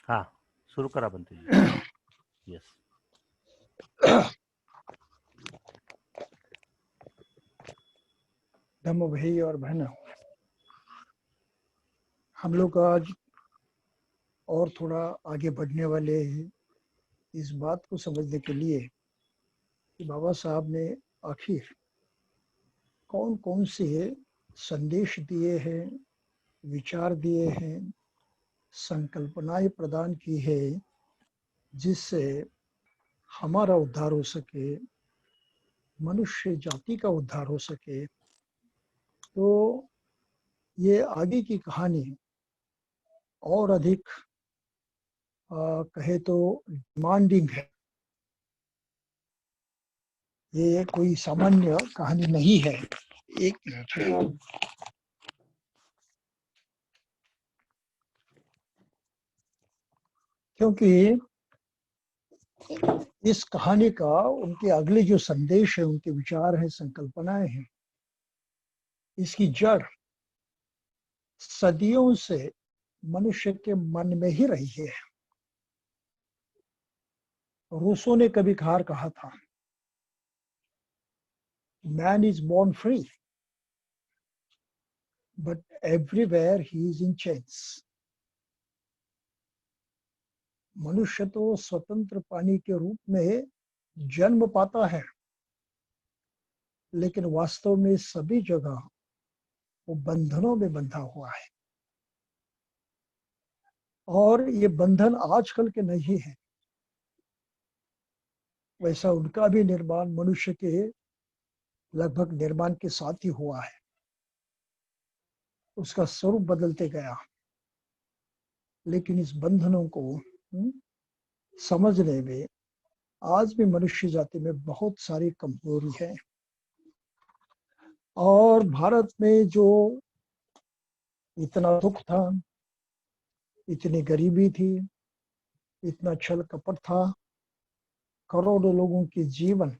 हाँ, शुरू करा बनते जी। यस। धम्म भाई और बहनों, हम लोग आज और थोड़ा आगे बढ़ने वाले हैं इस बात को समझने के लिए कि बाबा साहब ने आखिर कौन कौन से संदेश दिए हैं, विचार दिए हैं, संकल्पनाएं प्रदान की है जिससे हमारा उद्धार हो सके, मनुष्य जाति का उद्धार हो सके। तो ये आगे की कहानी और अधिक कहे तो डिमांडिंग है। ये कोई सामान्य कहानी नहीं है। एक मिनट, क्योंकि इस कहानी का उनके अगले जो संदेश है, उनके विचार हैं, संकल्पनाएं हैं, इसकी जड़ सदियों से मनुष्य के मन में ही रही है। रूसो ने कभी कहा था, man is born free but everywhere he is in chains. मनुष्य तो स्वतंत्र प्राणी के रूप में जन्म पाता है, लेकिन वास्तव में सभी जगह वो बंधनों में बंधा हुआ है। और ये बंधन आजकल के नहीं है, वैसा उनका भी निर्माण मनुष्य के लगभग निर्माण के साथ ही हुआ है। उसका स्वरूप बदलते गया, लेकिन इस बंधनों को समझने में आज भी मनुष्य जाति में बहुत सारी कमजोरी है। और भारत में जो इतना दुख था, इतनी गरीबी थी, इतना छल कपट था, करोड़ों लोगों के जीवन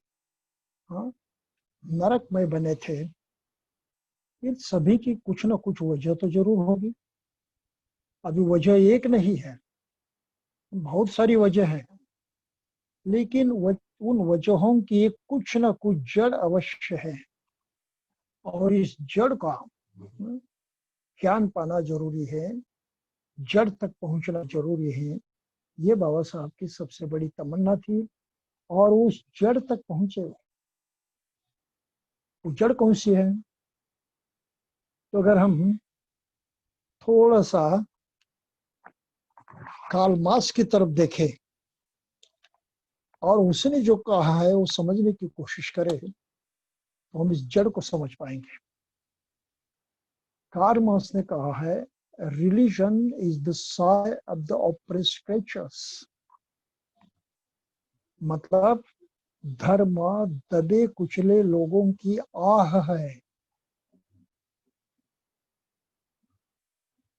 नरकमय बने थे, इन सभी की कुछ न कुछ वजह तो जरूर होगी। अभी वजह एक नहीं है, बहुत सारी वजह है, लेकिन उन वजहों की एक कुछ न कुछ जड़ अवश्य है, और इस जड़ का ज्ञान पाना जरूरी है, जड़ तक पहुंचना जरूरी है। ये बाबा साहब की सबसे बड़ी तमन्ना थी। और उस जड़ तक पहुंचे, वो जड़ कौन सी है? तो अगर हम थोड़ा सा कार्ल मार्क्स की तरफ देखें और उसने जो कहा है वो समझने की कोशिश करें, तो हम इस जड़ को समझ पाएंगे। कार्ल मार्क्स ने कहा है, religion is the Sai of the oppressed creatures. मतलब धर्म दबे कुचले लोगों की आह है।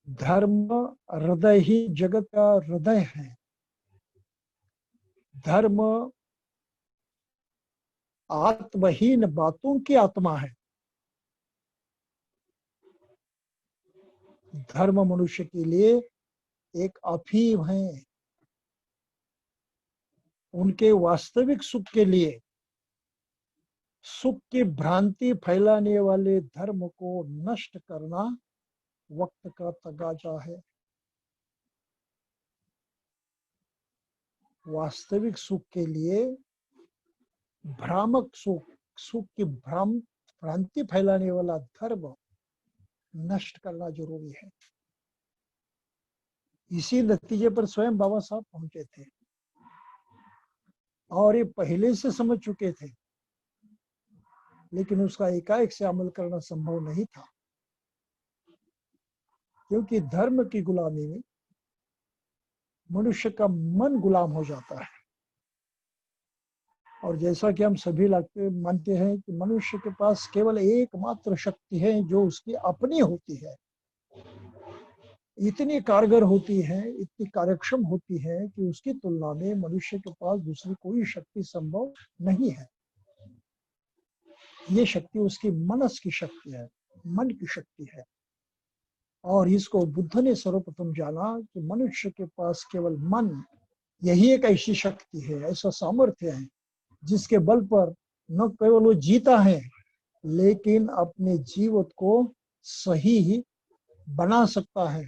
धर्म हृदय ही जगत का हृदय है। धर्म आत्महीन बातों की आत्मा है। धर्म मनुष्य के लिए एक अफीम है। उनके वास्तविक सुख के लिए सुख की भ्रांति फैलाने वाले धर्म को नष्ट करना वक्त का तगाजा है। वास्तविक सुख के लिए भ्रामक सुख की भ्रांति फैलाने वाला धर्म नष्ट करना जरूरी है। इसी नतीजे पर स्वयं बाबा साहब पहुंचे थे, और ये पहले से समझ चुके थे, लेकिन उसका एकाएक से अमल करना संभव नहीं था, क्योंकि धर्म की गुलामी में मनुष्य का मन गुलाम हो जाता है। और जैसा कि हम सभी मानते हैं कि मनुष्य के पास केवल एकमात्र शक्ति है जो उसकी अपनी होती है, इतनी कारगर होती है, इतनी कार्यक्षम होती है कि उसकी तुलना में मनुष्य के पास दूसरी कोई शक्ति संभव नहीं है। ये शक्ति उसकी मनस की शक्ति है, मन की शक्ति है। और इसको बुद्ध ने सर्वप्रथम जाना कि मनुष्य के पास केवल मन यही एक ऐसी शक्ति है, ऐसा सामर्थ्य है जिसके बल पर न केवल वो जीता है लेकिन अपने जीवन को सही बना सकता है,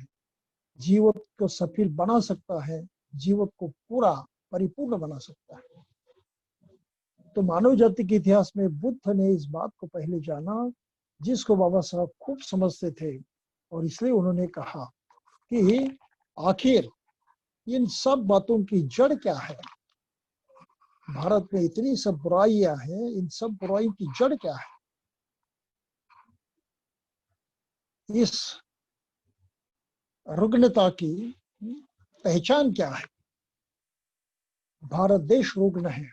जीवन को सफल बना सकता है, जीवन को पूरा परिपूर्ण बना सकता है। तो मानव जाति के इतिहास में बुद्ध ने इस बात को पहले जाना जिसको बाबा साहब खूब समझते थे, और इसलिए उन्होंने कहा कि आखिर इन सब बातों की जड़ क्या है। भारत में इतनी सब बुराइयां हैं, इन सब बुराई की जड़ क्या है, इस रुग्णता की पहचान क्या है। भारत देश रुग्ण है,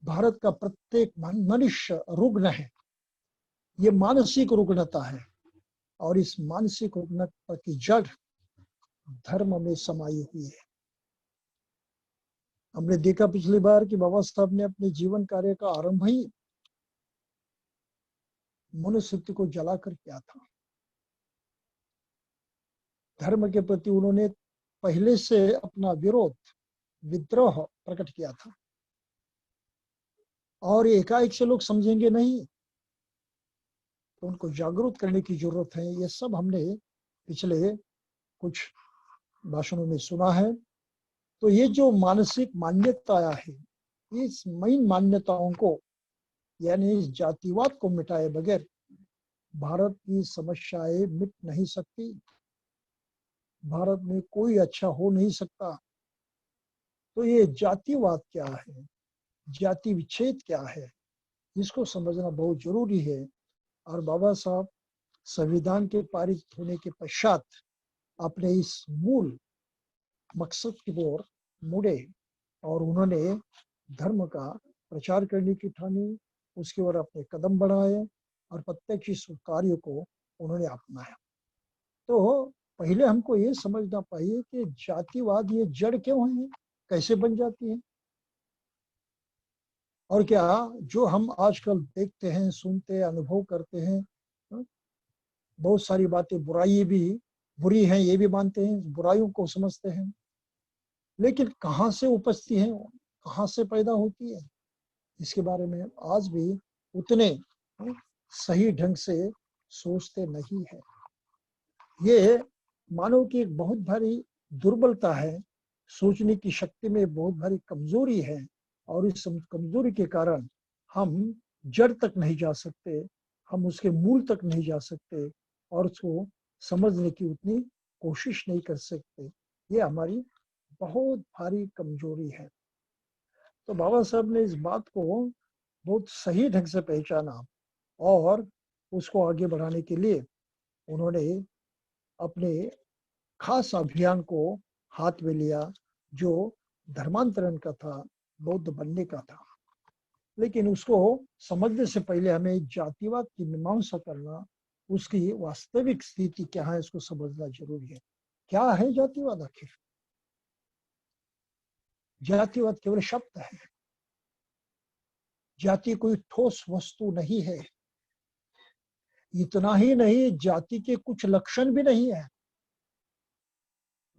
भारत का प्रत्येक मनुष्य रुग्ण है, ये मानसिक रुग्णता है, और इस मानसिक रुग्णता की जड़ धर्म में समाई हुई है। हमने देखा पिछली बार कि बाबा साहब ने अपने जीवन कार्य का आरंभ ही मनुस्मृति को जलाकर किया था। धर्म के प्रति उन्होंने पहले से अपना विरोध, विद्रोह प्रकट किया था, और एकाएक से लोग समझेंगे नहीं, तो उनको जागरूक करने की जरूरत है। ये सब हमने पिछले कुछ भाषणों में सुना है। तो ये जो मानसिक मान्यता है, इस इन मान्यताओं को यानी इस जातिवाद को मिटाए बगैर भारत की समस्याएं मिट नहीं सकती, भारत में कोई अच्छा हो नहीं सकता। तो ये जातिवाद क्या है, जाति विच्छेद क्या है, इसको समझना बहुत जरूरी है। और बाबा साहब संविधान के पारित होने के पश्चात अपने इस मूल मकसद की ओर मुड़े और उन्होंने धर्म का प्रचार करने की ठानी, उसकी ओर अपने कदम बढ़ाए और प्रत्यक्ष इस कार्य को उन्होंने अपनाया। तो पहले हमको ये समझना चाहिए कि जातिवाद ये जड़ क्यों है, कैसे बन जाती है, और क्या जो हम आजकल देखते हैं, सुनते हैं, अनुभव करते हैं, बहुत सारी बातें बुराई भी बुरी हैं ये भी मानते हैं, बुराइयों को समझते हैं, लेकिन कहाँ से उपजती है, कहाँ से पैदा होती है, इसके बारे में आज भी उतने सही ढंग से सोचते नहीं है। ये मानव की एक बहुत भारी दुर्बलता है, सोचने की शक्ति में बहुत भारी कमजोरी है, और इस कमजोरी के कारण हम जड़ तक नहीं जा सकते, हम उसके मूल तक नहीं जा सकते, और उसको समझने की उतनी कोशिश नहीं कर सकते। ये हमारी बहुत भारी कमजोरी है। तो बाबा साहब ने इस बात को बहुत सही ढंग से पहचाना, और उसको आगे बढ़ाने के लिए उन्होंने अपने खास अभियान को हाथ में लिया जो धर्मांतरण का था, बौद्ध बनने का था। लेकिन उसको समझने से पहले हमें जातिवाद की मीमांसा करना, उसकी वास्तविक स्थिति क्या है इसको समझना जरूरी है। क्या है जातिवाद आखिर? जातिवाद केवल शब्द है, जाति कोई ठोस वस्तु नहीं है। इतना ही नहीं, जाति के कुछ लक्षण भी नहीं है,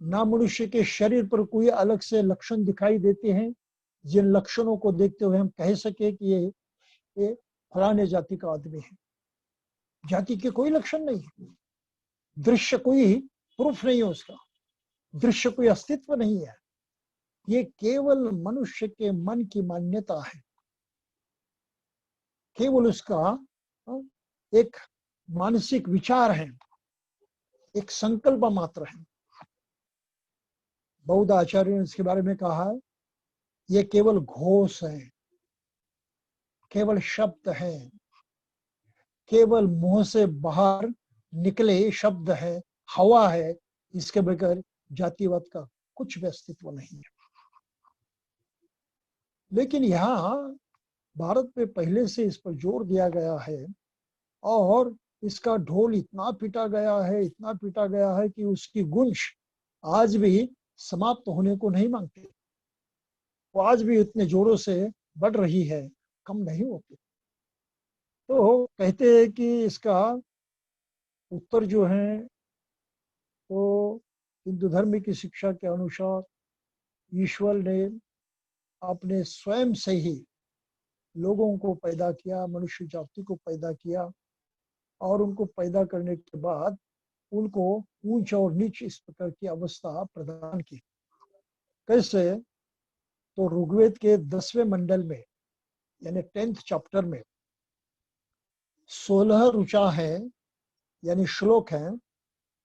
ना मनुष्य के शरीर पर कोई अलग से लक्षण दिखाई देते हैं जिन लक्षणों को देखते हुए हम कह सके कि ये फलाने जाति का आदमी है। जाति के कोई लक्षण नहीं है, दृश्य कोई प्रूफ नहीं है, उसका दृश्य कोई अस्तित्व नहीं है। ये केवल मनुष्य के मन की मान्यता है, केवल उसका एक मानसिक विचार है, एक संकल्प मात्र है। बौद्ध आचार्यों ने इसके बारे में कहा है, ये केवल घोष है, केवल शब्द है, केवल मुंह से बाहर निकले शब्द है, हवा है, इसके बगैर जातिवाद का कुछ भी अस्तित्व नहीं है। लेकिन यहाँ भारत में पहले से इस पर जोर दिया गया है, और इसका ढोल इतना पीटा गया है, इतना पीटा गया है कि उसकी गूंज आज भी समाप्त होने को नहीं मांगती। वो आज भी इतने जोरों से बढ़ रही है, कम नहीं होती। तो कहते हैं कि इसका उत्तर जो है तो हिंदू धर्म की शिक्षा के अनुसार ईश्वर ने अपने स्वयं से ही लोगों को पैदा किया, मनुष्य जाति को पैदा किया, और उनको पैदा करने के बाद उनको ऊंच और नीच इस प्रकार की अवस्था प्रदान की। कैसे? तो ऋग्वेद के 10वें मंडल में यानी 10th चैप्टर में 16 ऋचा है यानी श्लोक हैं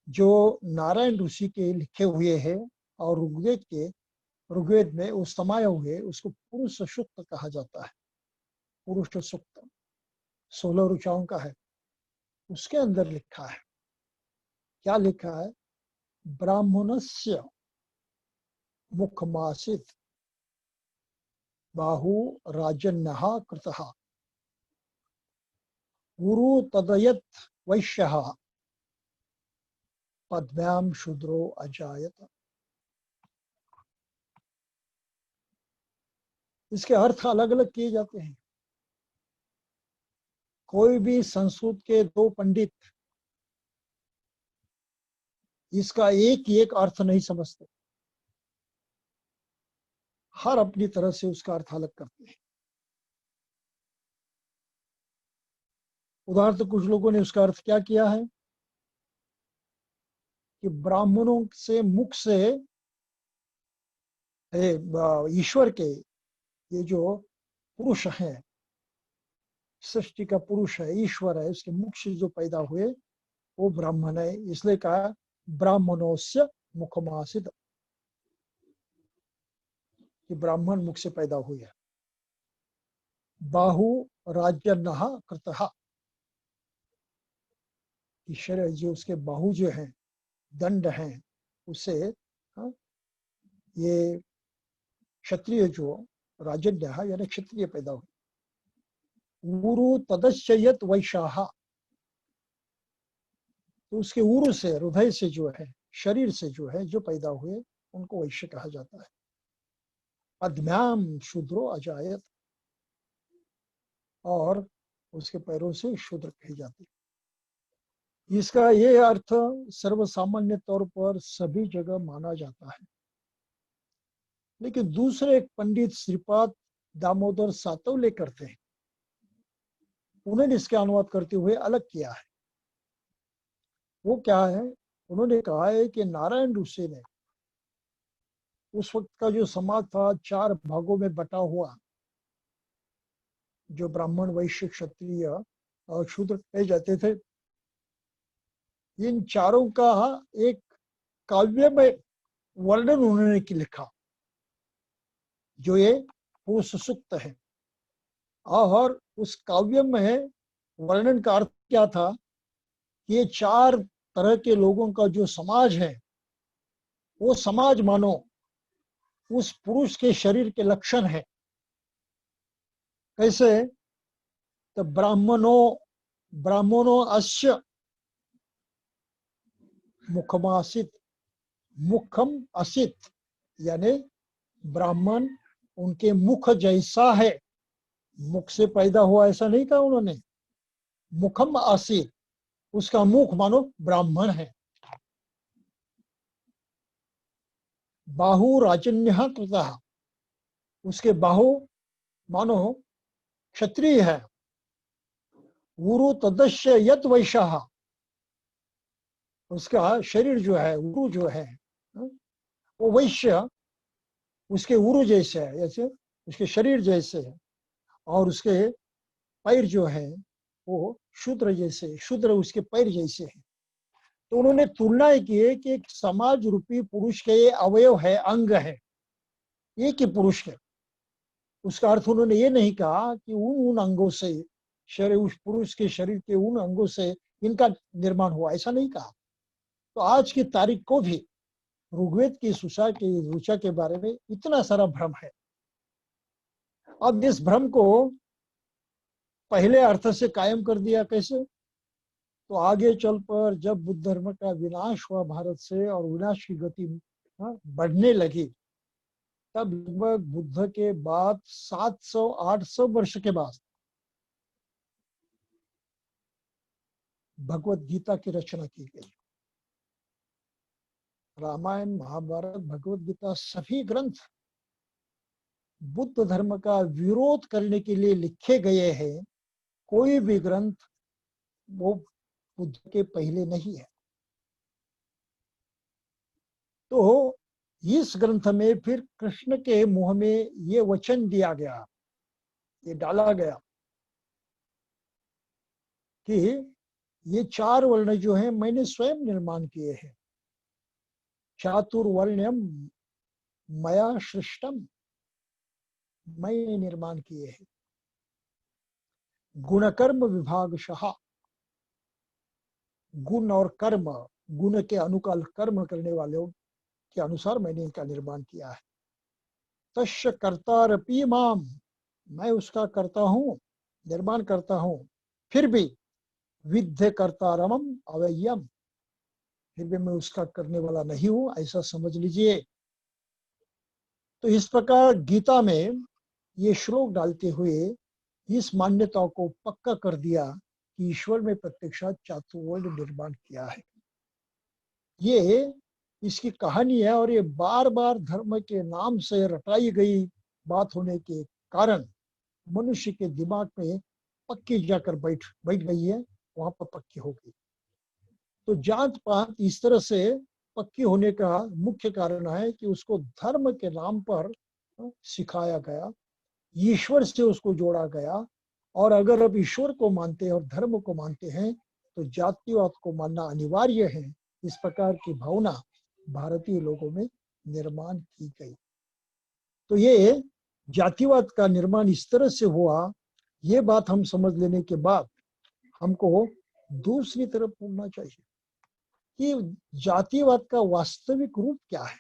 जो नारायण ऋषि के लिखे हुए हैं, और ऋग्वेद में वो समाये हुए उसको पुरुष सूक्त कहा जाता है। पुरुष सूक्त 16 ऋचाओं का है। उसके अंदर लिखा है, क्या लिखा है? ब्राह्मणस्य मुखमासित बाहु राजन्यः कृतः गुरु तदयत वैश्यः पद्भ्याम शूद्रो अजायत। इसके अर्थ अलग अलग किए जाते हैं। कोई भी संस्कृत के 2 पंडित इसका एक अर्थ नहीं समझते, हर अपनी तरह से उसका अर्थ अलग करते हैं। उदाहरण, कुछ लोगों ने उसका अर्थ क्या किया है कि ब्राह्मणों से मुख से ईश्वर के ये जो पुरुष है, सृष्टि का पुरुष है, ईश्वर है, उसके मुख से जो पैदा हुए वो ब्राह्मण है, इसलिए कहा ब्राह्मणोस्य मुखमासित, कि ब्राह्मण मुख से पैदा हुए। बाहु राजन्यः कृतः, ईश्वर जो उसके बाहु जो हैं, दंड हैं, उससे ये क्षत्रिय जो राजन्य यानी क्षत्रिय पैदा हुए। गुरु तदश्चयत वैशाह, तो उसके उरु से, हृदय से जो है, शरीर से जो है, जो पैदा हुए उनको वैश्य कहा जाता है। अद्म्याम शूद्रो अजायत, और उसके पैरों से शूद्र कही जाती है। इसका ये अर्थ सर्वसामान्य तौर पर सभी जगह माना जाता है, लेकिन दूसरे एक पंडित श्रीपाद दामोदर सातवले करते हैं, उन्होंने इसके अनुवाद करते हुए अलग किया है। वो क्या है? उन्होंने कहा है कि नारायण ऋषि ने उस वक्त का जो समाज था 4 भागों में बटा हुआ, जो ब्राह्मण, वैश्य, क्षत्रिय और शूद्र कहे जाते थे, इन चारों का एक काव्य में वर्णन उन्होंने लिखा, जो ये पुरुष सूक्त है। और उस काव्य में वर्णन का अर्थ क्या था कि ये 4 तरह के लोगों का जो समाज है, वो समाज मानो उस पुरुष के शरीर के लक्षण है। कैसे? तो ब्राह्मणों अस्य मुखमासित, मुखम असित, यानी ब्राह्मण उनके मुख जैसा है, मुख से पैदा हुआ ऐसा नहीं कहा उन्होंने। मुखम आसित, उसका मुख मानो ब्राह्मण है। बाहु राजन्यः कृतः, उसके बाहु मानो क्षत्रिय है। उरु तदस्य यत वैशाह, उसका शरीर जो है, उरु जो है, वो वैश्य उसके उरु जैसे है, जैसे उसके शरीर जैसे है, और उसके पैर जो है वो शूद्र जैसे, शूद्र उसके पैर जैसे है। तो उन्होंने तुलना की है कि एक समाज रूपी पुरुष के ये अवयव है, अंग है, एक ही पुरुष है। उसका अर्थ उन्होंने ये नहीं कहा कि उन अंगों से शरीर, उस पुरुष के शरीर के उन अंगों से इनका निर्माण हुआ, ऐसा नहीं कहा। तो आज की तारीख को भी ऋग्वेद की ऋचा के बारे में इतना सारा भ्रम है। अब इस भ्रम को पहले अर्थ से कायम कर दिया कैसे? तो आगे चल पर जब बुद्ध धर्म का विनाश हुआ भारत से, और विनाश की गति बढ़ने लगी, तब लगभग बुद्ध के बाद 700-800 वर्ष के बाद भगवत गीता की रचना की गई। रामायण, महाभारत, भगवत गीता सभी ग्रंथ बुद्ध धर्म का विरोध करने के लिए लिखे गए हैं। कोई भी ग्रंथ वो बुद्ध के पहले नहीं है। तो इस ग्रंथ में फिर कृष्ण के मुंह में ये वचन दिया गया, ये डाला गया कि ये 4 वर्ण जो हैं मैंने स्वयं निर्माण किए हैं। चातुर्वर्ण्यम मया सृष्टम, मैंने निर्माण किए हैं। गुणकर्म विभागशः, गुण और कर्म, गुण के अनुकूल कर्म करने वालों के अनुसार मैंने इनका निर्माण किया है। तस्य कर्तारपि माम, मैं उसका करता हूँ, निर्माण करता हूँ। फिर भी विद्य कर्तारमम अवयम, फिर भी मैं उसका करने वाला नहीं हूँ, ऐसा समझ लीजिए। तो इस प्रकार गीता में ये श्लोक डालते हुए इस मान्यता को पक्का कर दिया कि ईश्वर में प्रत्यक्षात चातुर्वर्ण निर्माण किया है। ये इसकी कहानी है और ये बार बार धर्म के नाम से रटाई गई बात होने के कारण मनुष्य के दिमाग में पक्की जाकर बैठ गई है, वहां पर पक्की हो गई। तो जात पात इस तरह से पक्की होने का मुख्य कारण है कि उसको धर्म के नाम पर सिखाया गया, ईश्वर से उसको जोड़ा गया। और अगर अब ईश्वर को मानते हैं और धर्म को मानते हैं तो जातिवाद को मानना अनिवार्य है। इस प्रकार की भावना भारतीय लोगों में निर्माण की गई। तो ये जातिवाद का निर्माण इस तरह से हुआ, ये बात हम समझ लेने के बाद हमको दूसरी तरफ मुड़ना चाहिए कि जातिवाद का वास्तविक रूप क्या है।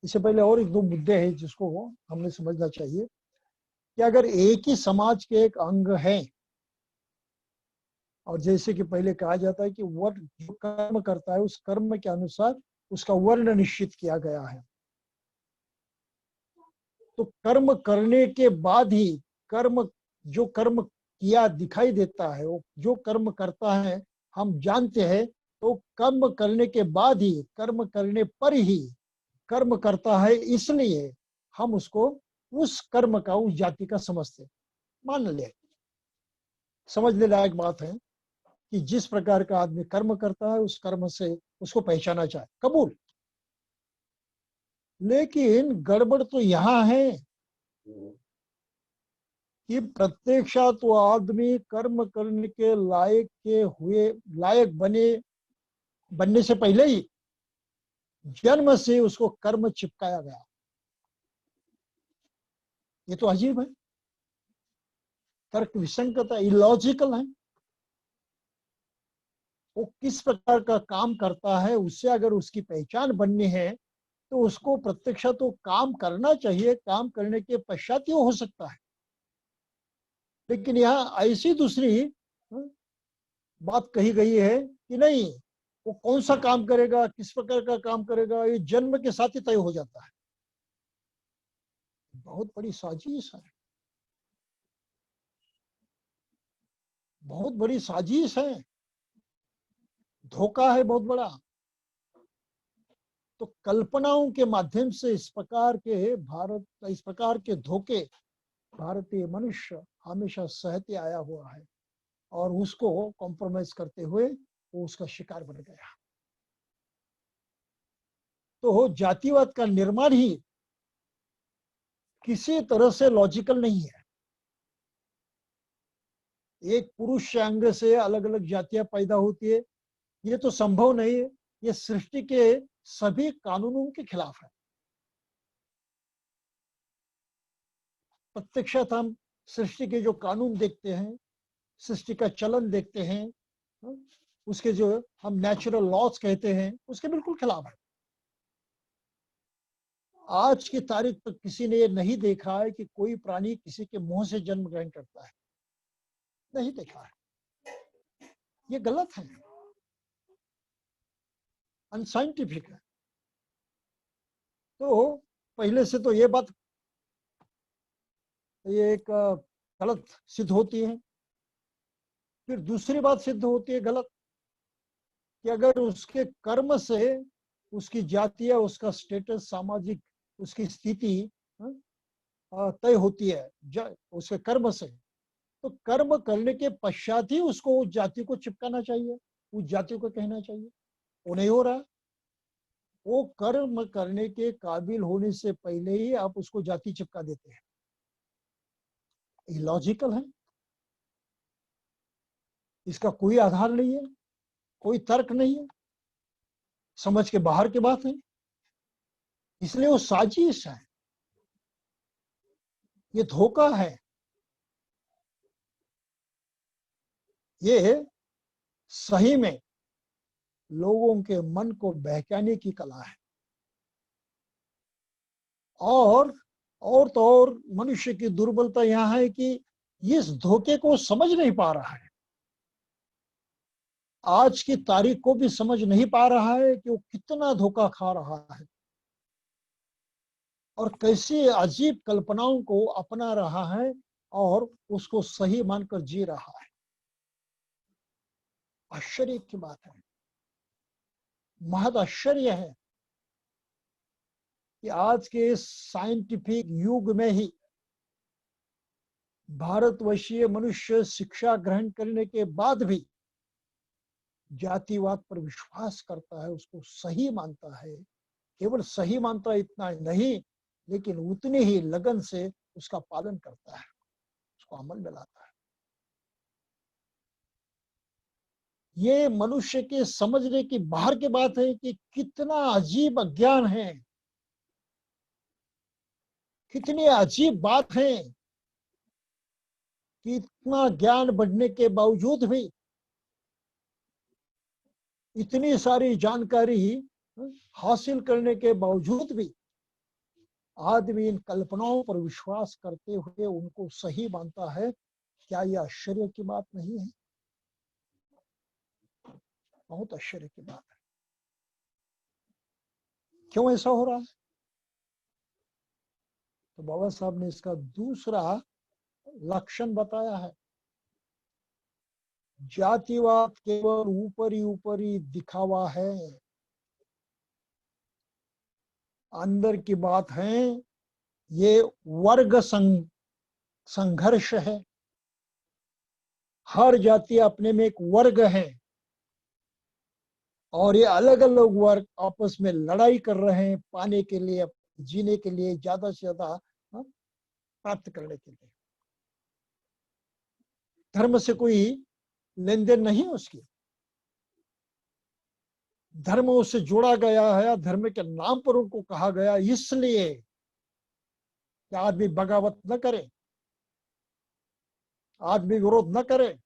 इससे पहले और 1-2 मुद्दे हैं जिसको हमने समझना चाहिए कि अगर एक ही समाज के एक अंग है, और जैसे कि पहले कहा जाता है कि वर्ण जो कर्म करता है उस कर्म के अनुसार उसका वर्ण निश्चित किया गया है, तो कर्म करने के बाद ही कर्म जो कर्म किया दिखाई देता है, वो जो कर्म करता है हम जानते हैं, तो कर्म करने के बाद ही, कर्म करने पर ही कर्म करता है, इसलिए हम उसको उस कर्म का, उस जाति का समझते, मान ले। समझने लायक बात है कि जिस प्रकार का आदमी कर्म करता है उस कर्म से उसको पहचाना जाए, कबूल। लेकिन गड़बड़ तो यहां है कि प्रत्यक्षात वो आदमी कर्म करने के लायक बनने से पहले ही जन्म से उसको कर्म चिपकाया गया। ये तो अजीब है, तर्क विसंगत है, इलॉजिकल है। वो किस प्रकार का काम करता है उससे अगर उसकी पहचान बननी है तो उसको प्रत्यक्ष तो काम करना चाहिए, काम करने के पश्चात ही हो सकता है। लेकिन यहाँ ऐसी दूसरी बात कही गई है कि नहीं, वो कौन सा काम करेगा, किस प्रकार का काम करेगा, ये जन्म के साथ ही तय हो जाता है। बहुत बड़ी साजिश है, बहुत बड़ी साजिश है, धोखा है बहुत बड़ा। तो कल्पनाओं के माध्यम से इस प्रकार के धोखे भारतीय मनुष्य हमेशा सहते आया हुआ है और उसको कॉम्प्रोमाइज करते हुए वो उसका शिकार बन गया। तो जातिवाद का निर्माण ही किसी तरह से लॉजिकल नहीं है। एक पुरुष अंग से अलग अलग जातियां पैदा होती है, ये तो संभव नहीं है। ये सृष्टि के सभी कानूनों के खिलाफ है। प्रत्यक्षात हम सृष्टि के जो कानून देखते हैं, सृष्टि का चलन देखते हैं, उसके जो हम नेचुरल लॉज कहते हैं, उसके बिल्कुल खिलाफ है। आज की तारीख तक किसी ने ये नहीं देखा है कि कोई प्राणी किसी के मुंह से जन्म ग्रहण करता है, नहीं देखा है। ये गलत है, अनसाइंटिफिक है। तो पहले से तो ये बात ये एक गलत सिद्ध होती है। फिर दूसरी बात सिद्ध होती है गलत कि अगर उसके कर्म से उसकी जातीय, उसका स्टेटस, सामाजिक उसकी स्थिति तय होती है उसके कर्म से। तो कर्म करने के पश्चात ही उसको उस जाति को चिपकाना चाहिए, उस जाति को कहना चाहिए। वो नहीं हो रहा। वो कर्म करने के काबिल होने से पहले ही आप उसको जाति चिपका देते हैं। ये लॉजिकल है, इसका कोई आधार नहीं है, कोई तर्क नहीं है, समझ के बाहर की बात है। इसलिए वो साजिश है, ये धोखा है, ये सही में लोगों के मन को बहकाने की कला है। और तो और मनुष्य की दुर्बलता यहां है कि इस धोखे को समझ नहीं पा रहा है, आज की तारीख को भी समझ नहीं पा रहा है कि वो कितना धोखा खा रहा है और कैसी अजीब कल्पनाओं को अपना रहा है और उसको सही मानकर जी रहा है। आश्चर्य की बात है, महद आश्चर्य है कि आज के साइंटिफिक युग में ही भारतवर्षीय मनुष्य शिक्षा ग्रहण करने के बाद भी जातिवाद पर विश्वास करता है, उसको सही मानता है। केवल सही मानता है इतना नहीं, लेकिन उतनी ही लगन से उसका पालन करता है, उसको अमल में लाता है। ये मनुष्य के समझने की बाहर की बात है कि कितना अजीब अज्ञान है, कितनी अजीब बात है कि इतना ज्ञान बढ़ने के बावजूद भी, इतनी सारी जानकारी हासिल करने के बावजूद भी आदमी इन कल्पनाओं पर विश्वास करते हुए उनको सही मानता है। क्या यह आश्चर्य की बात नहीं है? बहुत आश्चर्य की बात है। क्यों ऐसा हो रहा है? तो बाबा साहब ने इसका दूसरा लक्षण बताया है। जातिवाद केवल ऊपरी ऊपरी दिखावा है, अंदर की बात है ये वर्ग संघर्ष है। हर जाति अपने में एक वर्ग है और ये अलग अलग वर्ग आपस में लड़ाई कर रहे हैं पाने के लिए, जीने के लिए, ज्यादा से ज्यादा प्राप्त करने के लिए। धर्म से कोई लेन देन नहीं उसकी, धर्म उससे जोड़ा गया है, धर्म के नाम पर उनको कहा गया इसलिए कि आदमी बगावत न करे, आदमी विरोध न करे,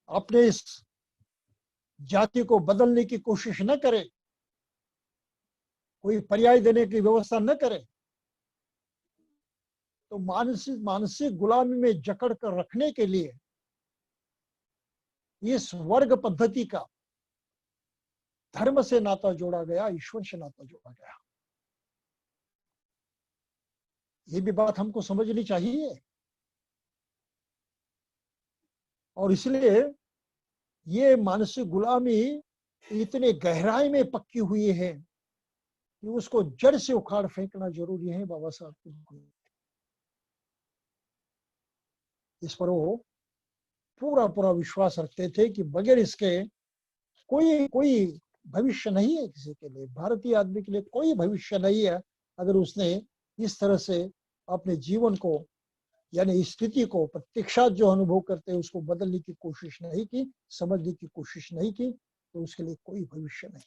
अपने इस जाति को बदलने की कोशिश न करे, कोई पर्याय देने की व्यवस्था न करे। तो मानसिक मानसिक गुलामी में जकड़ कर रखने के लिए इस वर्ग पद्धति का धर्म से नाता जोड़ा गया, ईश्वर से नाता जोड़ा गया। ये भी बात हमको समझनी चाहिए। और इसलिए ये मानसिक गुलामी इतने गहराई में पक्की हुई है कि उसको जड़ से उखाड़ फेंकना जरूरी है। बाबा साहब की इस पर वो पूरा पूरा विश्वास रखते थे कि बगैर इसके कोई कोई भविष्य नहीं है किसी के लिए, भारतीय आदमी के लिए कोई भविष्य नहीं है अगर उसने इस तरह से अपने जीवन को, यानी स्थिति को, प्रत्यक्षात जो अनुभव करते हैं उसको बदलने की कोशिश नहीं की, समझने की कोशिश नहीं की, तो उसके लिए कोई भविष्य नहीं।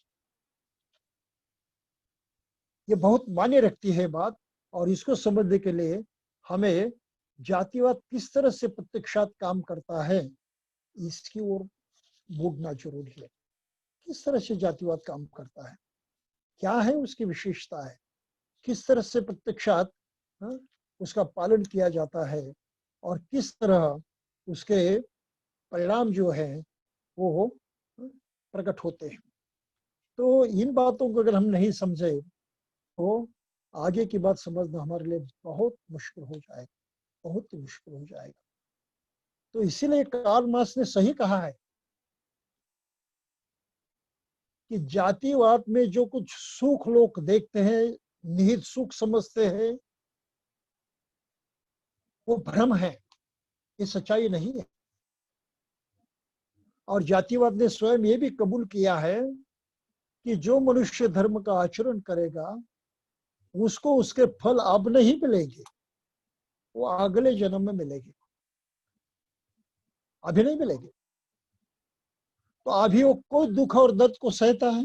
ये बहुत मायने रखती है बात। और इसको समझने के लिए हमें जातिवाद किस तरह से प्रत्यक्षात काम करता है इसकी ओर मुड़ना जरूरी है। किस तरह से जातिवाद काम करता है, क्या है उसकी विशेषता है, किस तरह से प्रत्यक्षात उसका पालन किया जाता है और किस तरह उसके परिणाम जो है वो प्रकट होते हैं। तो इन बातों को अगर हम नहीं समझे तो आगे की बात समझना हमारे लिए बहुत मुश्किल हो जाएगा, बहुत ही मुश्किल हो जाएगा। तो इसीलिए कार्ल मार्क्स ने सही कहा है कि जातिवाद में जो कुछ सुख लोग देखते हैं, निहित सुख समझते हैं, वो भ्रम है, ये सच्चाई नहीं है। और जातिवाद ने स्वयं ये भी कबूल किया है कि जो मनुष्य धर्म का आचरण करेगा उसको उसके फल अब नहीं मिलेंगे, वो अगले जन्म में मिलेंगे, अभी नहीं मिलेंगे। तो अभी वो कोई दुख और दर्द को सहता है,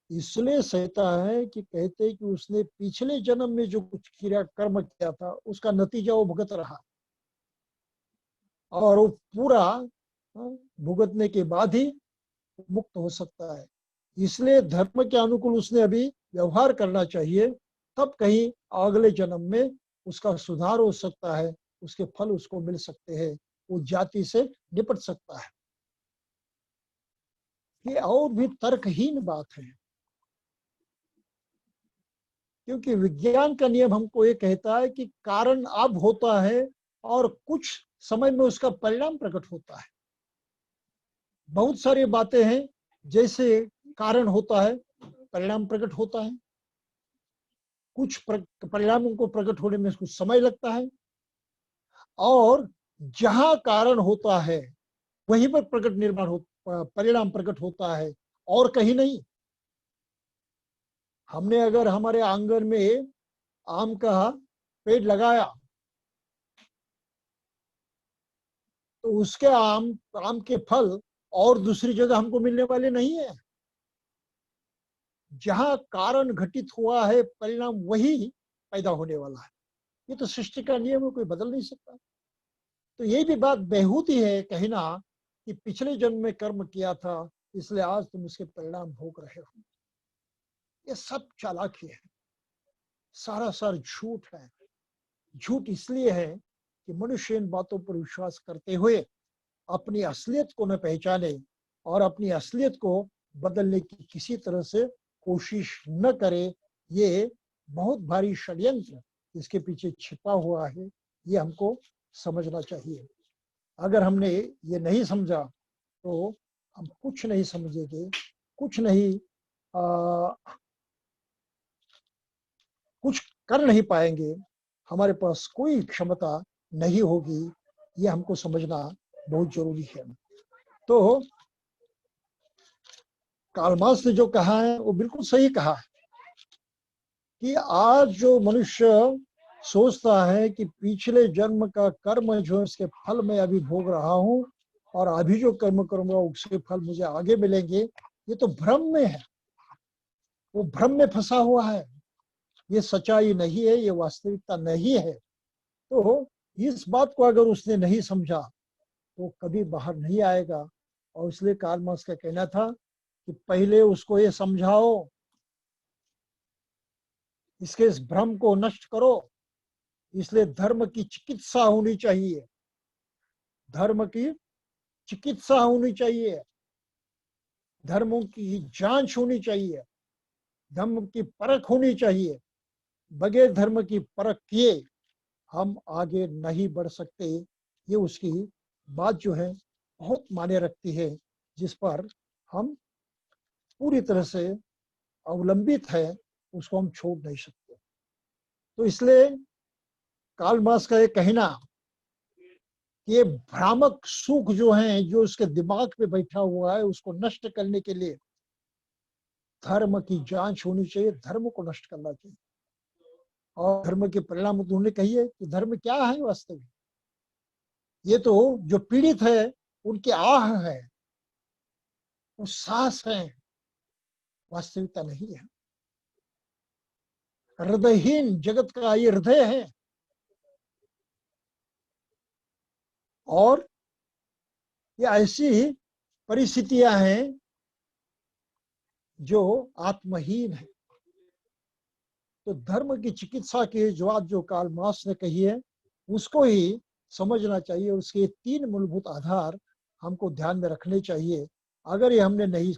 इसलिए सहता है कि कहते हैं कि उसने पिछले जन्म में जो कुछ क्रिया कर्म किया था उसका नतीजा वो भुगत रहा, और वो पूरा भुगतने के बाद ही मुक्त हो सकता है। इसलिए धर्म के अनुकूल उसने अभी व्यवहार करना चाहिए, तब कहीं अगले जन्म में उसका सुधार हो सकता है, उसके फल उसको मिल सकते हैं, वो जाति से निपट सकता है। ये और भी तर्कहीन बात है, क्योंकि विज्ञान का नियम हमको ये कहता है कि कारण अब होता है और कुछ समय में उसका परिणाम प्रकट होता है। बहुत सारी बातें हैं, जैसे कारण होता है परिणाम प्रकट होता है, कुछ परिणामों को प्रकट होने में कुछ समय लगता है, और जहां कारण होता है वहीं पर प्रकट निर्माण हो परिणाम प्रकट होता है, और कहीं नहीं। हमने अगर हमारे आंगन में आम का पेड़ लगाया तो उसके आम के फल और दूसरी जगह हमको मिलने वाले नहीं है। जहां कारण घटित हुआ है परिणाम वही पैदा होने वाला है। ये तो सृष्टि का नियम है, कोई बदल नहीं सकता। तो ये भी बात बेहूदी है कहना कि पिछले जन्म में कर्म किया था इसलिए आज तुम उसके परिणाम भोग रहे हो। ये सब चालाकी है, सारा सार झूठ है। झूठ इसलिए है कि मनुष्य इन बातों पर विश्वास करते हुए अपनी असलियत को न पहचाने और अपनी असलियत को बदलने की किसी तरह से कोशिश न करे। ये बहुत भारी षड्यंत्र इसके पीछे छिपा हुआ है, ये हमको समझना चाहिए। अगर हमने ये नहीं समझा तो हम कुछ नहीं समझेंगे, कुछ नहीं कुछ कर नहीं पाएंगे, हमारे पास कोई क्षमता नहीं होगी। ये हमको समझना बहुत जरूरी है। तो कार्ल मार्क्स ने जो कहा है वो बिल्कुल सही कहा है कि आज जो मनुष्य सोचता है कि पिछले जन्म का कर्म जो है उसके फल मैं अभी भोग रहा हूँ और अभी जो कर्म करूंगा उसके फल मुझे आगे मिलेंगे, ये तो भ्रम में है, वो भ्रम में फंसा हुआ है। ये सच्चाई नहीं है, ये वास्तविकता नहीं है। तो इस बात को अगर उसने नहीं समझा तो कभी बाहर नहीं आएगा। और इसलिए कार्ल मार्क्स का कहना था कि पहले उसको ये समझाओ, इसके इस भ्रम को नष्ट करो। इसलिए धर्म की चिकित्सा होनी चाहिए, धर्म की चिकित्सा होनी चाहिए, धर्मों की जांच होनी चाहिए, धर्म की परख होनी चाहिए। बगैर धर्म की परख किए हम आगे नहीं बढ़ सकते। ये उसकी बात जो है बहुत मायने रखती है, जिस पर हम पूरी तरह से अवलंबित है, उसको हम छोड़ नहीं सकते। तो इसलिए कार्ल मार्क्स का ये कहना कि ये भ्रामक सुख जो है जो उसके दिमाग पे बैठा हुआ है उसको नष्ट करने के लिए धर्म की जांच होनी चाहिए, धर्म को नष्ट करना चाहिए। और धर्म के परिणाम उन्होंने कही है कि धर्म क्या है वास्तविक। ये तो जो पीड़ित है उनके आह है, वो सांस है, वास्तविकता नहीं है। हृदयहीन जगत का ये हृदय है, और ये ऐसी परिस्थितियां हैं जो आत्महीन है। तो धर्म की चिकित्सा की जो बात जो कार्ल मार्क्स ने कही है उसको ही समझना चाहिए। उसके 3 मूलभूत आधार हमको ध्यान में रखने चाहिए। अगर ये हमने नहीं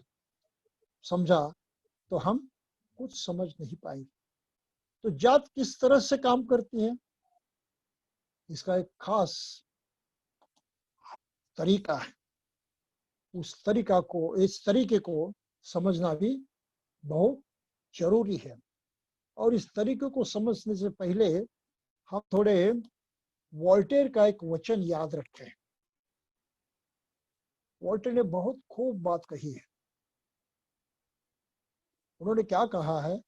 समझा तो हम कुछ समझ नहीं पाएंगे। तो जात किस तरह से काम करती है, इसका एक खास तरीका है। उस तरीके को समझना भी बहुत जरूरी है। और इस तरीके को समझने से पहले हम थोड़े वोल्टेयर का एक वचन याद रखें। वोल्टेयर ने बहुत खूब बात कही है। उन्होंने क्या कहा है?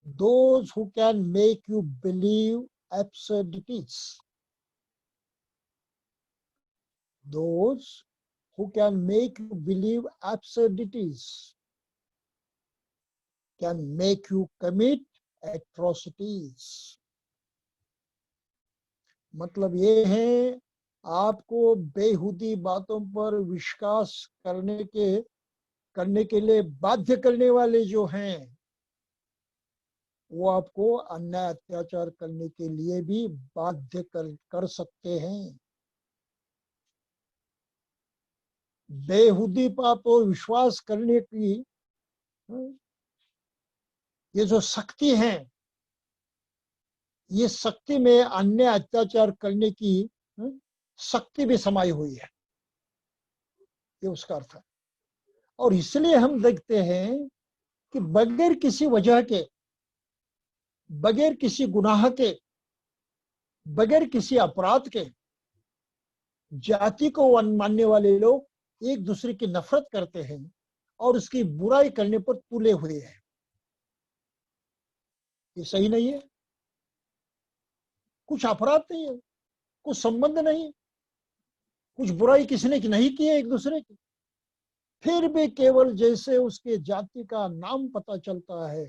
Those who can make you believe absurdities, those who can make you believe absurdities can make you commit atrocities. मतलब ये है, आपको बेहुदी बातों पर विश्वास करने के लिए बाध्य करने वाले जो हैं, वो आपको अन्याय अत्याचार करने के लिए भी बाध्य कर सकते हैं। बेहुदी बात पर विश्वास करने की ये जो शक्ति है, ये शक्ति में अन्याय अत्याचार करने की शक्ति भी समाई हुई है, ये उसका अर्थ है। और इसलिए हम देखते हैं कि बगैर किसी वजह के, बगैर किसी गुनाह के, बगैर किसी अपराध के जाति को मानने वाले लोग एक दूसरे की नफरत करते हैं और उसकी बुराई करने पर तुले हुए हैं। ये सही नहीं है। कुछ अपराध नहीं है, कुछ संबंध नहीं, कुछ बुराई किसने की नहीं की है एक दूसरे की, फिर भी केवल जैसे उसके जाति का नाम पता चलता है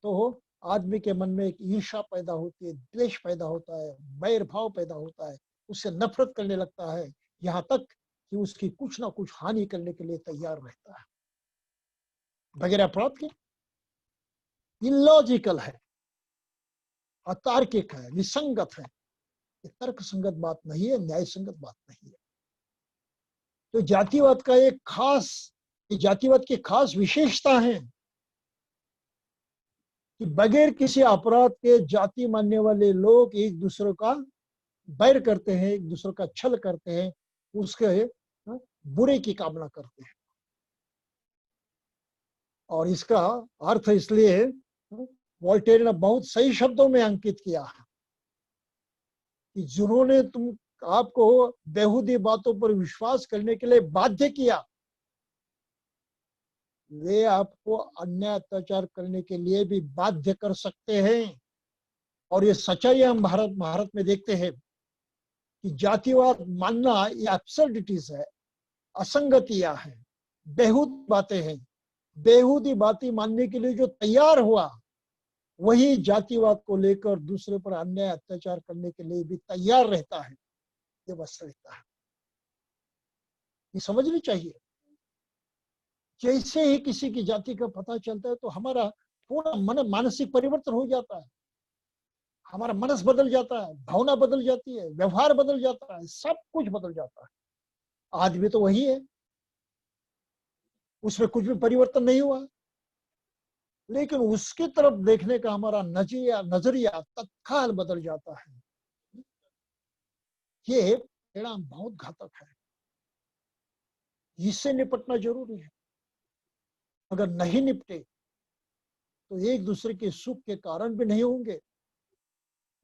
तो आदमी के मन में एक ईर्ष्या पैदा होती है, द्वेष पैदा होता है, बैर भाव पैदा होता है, उससे नफरत करने लगता है, यहाँ तक कि उसकी कुछ ना कुछ हानि करने के लिए तैयार रहता है बगैर अपराध के। इलॉजिकल है, अतार्किक है, निसंगत है, ये तर्क संगत बात नहीं है, न्याय संगत बात नहीं है। तो जातिवाद का एक खास, जातिवाद की खास विशेषता है कि बगैर किसी अपराध के जाति मानने वाले लोग एक दूसरे का बैर करते हैं, एक दूसरे का छल करते हैं, उसके बुरे की कामना करते हैं। और इसका अर्थ इसलिए वोल्टेयर ने बहुत सही शब्दों में अंकित किया है कि जिन्होंने आपको बेहुदी बातों पर विश्वास करने के लिए बाध्य किया, वे आपको अन्याय अत्याचार करने के लिए भी बाध्य कर सकते हैं। और ये सच्चाई हम भारत में देखते हैं कि जातिवाद मानना ये एब्सर्डिटीज है, असंगतियां हैं, बेहुद बातें हैं। बेहुदी बातें मानने के लिए जो तैयार हुआ, वही जातिवाद को लेकर दूसरे पर अन्याय अत्याचार करने के लिए भी तैयार रहता है, ये बस रहता है। ये समझनी चाहिए। जैसे ही किसी की जाति का पता चलता है तो हमारा पूरा मानसिक परिवर्तन हो जाता है, हमारा मनस बदल जाता है, भावना बदल जाती है, व्यवहार बदल जाता है, सब कुछ बदल जाता है। आदमी तो वही है, उसमें कुछ भी परिवर्तन नहीं हुआ, लेकिन उसकी तरफ देखने का हमारा नजरिया तत्काल बदल जाता है। ये परिणाम बहुत घातक है, इससे निपटना जरूरी है। अगर नहीं निपटे तो एक दूसरे के सुख के कारण भी नहीं होंगे,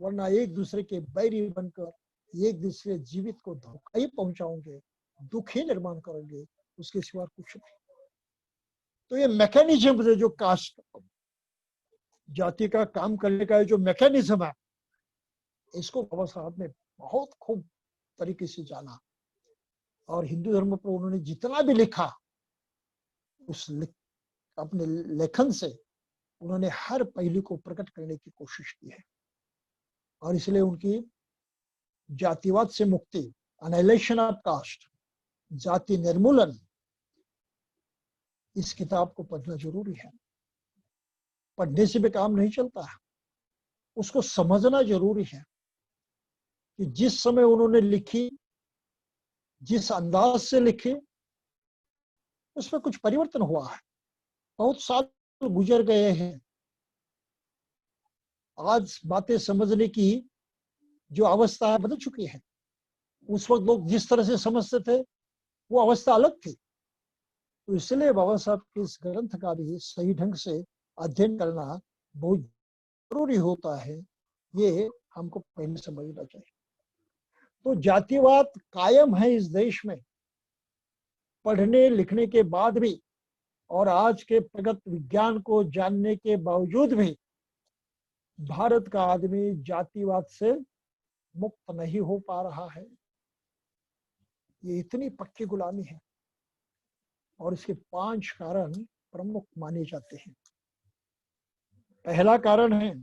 वरना एक दूसरे के बैरी बनकर एक दूसरे जीवित को धोखा ही पहुंचाओगे, दुख ही निर्माण करेंगे, उसके सिवा कुछ नहीं। तो ये मैकेनिज्म जो कास्ट जाति का काम करने का जो मैकेनिज्म है, इसको बाबा साहब ने बहुत खूब तरीके से जाना। और हिंदू धर्म पर उन्होंने जितना भी लिखा, उस अपने लेखन से उन्होंने हर पहलू को प्रकट करने की कोशिश की है। और इसलिए उनकी जातिवाद से मुक्ति, एनाइलेशन ऑफ कास्ट, जाति निर्मूलन, इस किताब को पढ़ना जरूरी है। पढ़ने से भी काम नहीं चलता है, उसको समझना जरूरी है कि जिस समय उन्होंने लिखी, जिस अंदाज से लिखी, उसमें कुछ परिवर्तन हुआ है। बहुत साल गुजर गए हैं, आज बातें समझने की जो अवस्था है बदल चुकी है। उस वक्त लोग जिस तरह से समझते थे वो अवस्था अलग थी। तो इसलिए बाबा साहब के इस ग्रंथ का भी सही ढंग से अध्ययन करना बहुत जरूरी होता है, ये हमको पहले समझना चाहिए। तो जातिवाद कायम है इस देश में, पढ़ने लिखने के बाद भी और आज के प्रगत विज्ञान को जानने के बावजूद भी भारत का आदमी जातिवाद से मुक्त नहीं हो पा रहा है। ये इतनी पक्की गुलामी है और इसके 5 कारण प्रमुख माने जाते हैं। पहला कारण है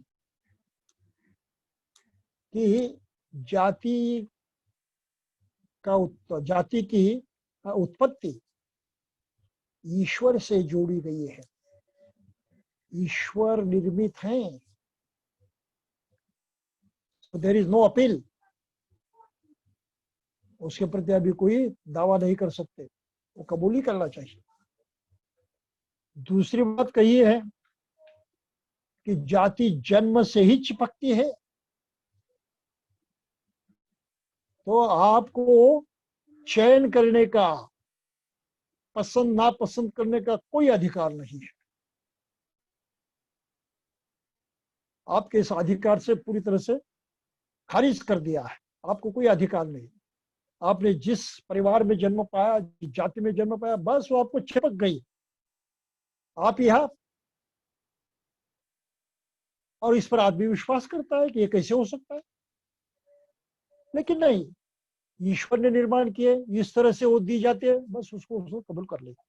कि जाति जाति की उत्पत्ति ईश्वर से जोड़ी गई है, ईश्वर निर्मित है। देयर इज नो अपील, उसके प्रति अभी कोई दावा नहीं कर सकते, वो कबूल ही करना चाहिए। दूसरी बात कही है कि जाति जन्म से ही चिपकती है, तो आपको चयन करने का, पसंद नापसंद करने का कोई अधिकार नहीं है। आपके इस अधिकार से पूरी तरह से खारिज कर दिया है, आपको कोई अधिकार नहीं। आपने जिस परिवार में जन्म पाया, जिस जाति में जन्म पाया, बस वो आपको चिपक गई, आप यहां। और इस पर आदमी विश्वास करता है कि ये कैसे हो सकता है, लेकिन नहीं, ईश्वर ने निर्माण किए, इस तरह से वो दी जाती है, बस उसको कबूल कर लेगा।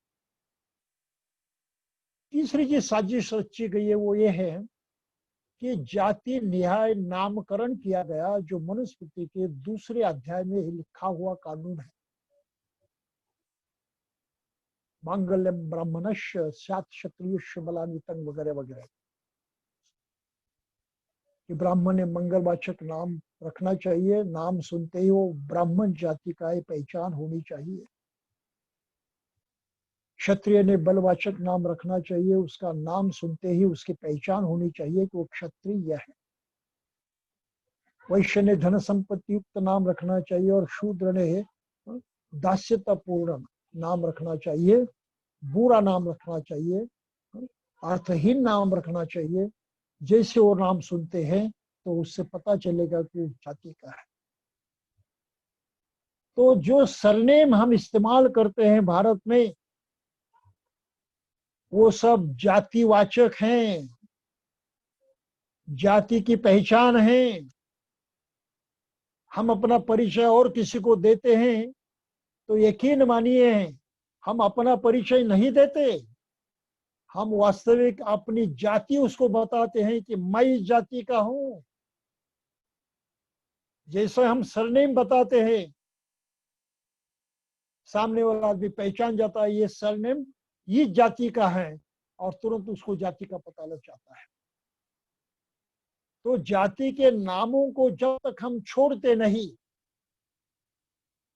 तीसरी जो साजिश रची गई है वो ये है कि जाति न्याय नामकरण किया गया, जो मनुस्मृति के दूसरे अध्याय में लिखा हुआ कानून है, मांगल्यम ब्राह्मणस्य स्यात् क्षत्रियस्य बलान्वितं वगैरह वगैरह, कि ब्राह्मण ने मंगलवाचक नाम रखना चाहिए, नाम सुनते ही वो ब्राह्मण जाति का पहचान होनी चाहिए। क्षत्रिय ने बलवाचक नाम रखना चाहिए, उसका नाम सुनते ही उसकी पहचान होनी चाहिए कि वो क्षत्रिय है। वैश्य ने धन संपत्ति युक्त नाम रखना चाहिए और शूद्र ने दास्यतापूर्ण नाम रखना चाहिए, बुरा नाम रखना चाहिए, अर्थहीन नाम रखना चाहिए। जैसे वो नाम सुनते हैं तो उससे पता चलेगा कि जाति का है। तो जो सरनेम हम इस्तेमाल करते हैं भारत में, वो सब जातिवाचक हैं, जाति की पहचान है। हम अपना परिचय और किसी को देते हैं तो यकीन मानिए हम अपना परिचय नहीं देते, हम वास्तविक अपनी जाति उसको बताते हैं कि मैं इस जाति का हूं। जैसे हम सरनेम बताते हैं, सामने वाला आदमी पहचान जाता है ये सरनेम इस जाति का है, और तुरंत उसको जाति का पता लग जाता है। तो जाति के नामों को जब तक हम छोड़ते नहीं,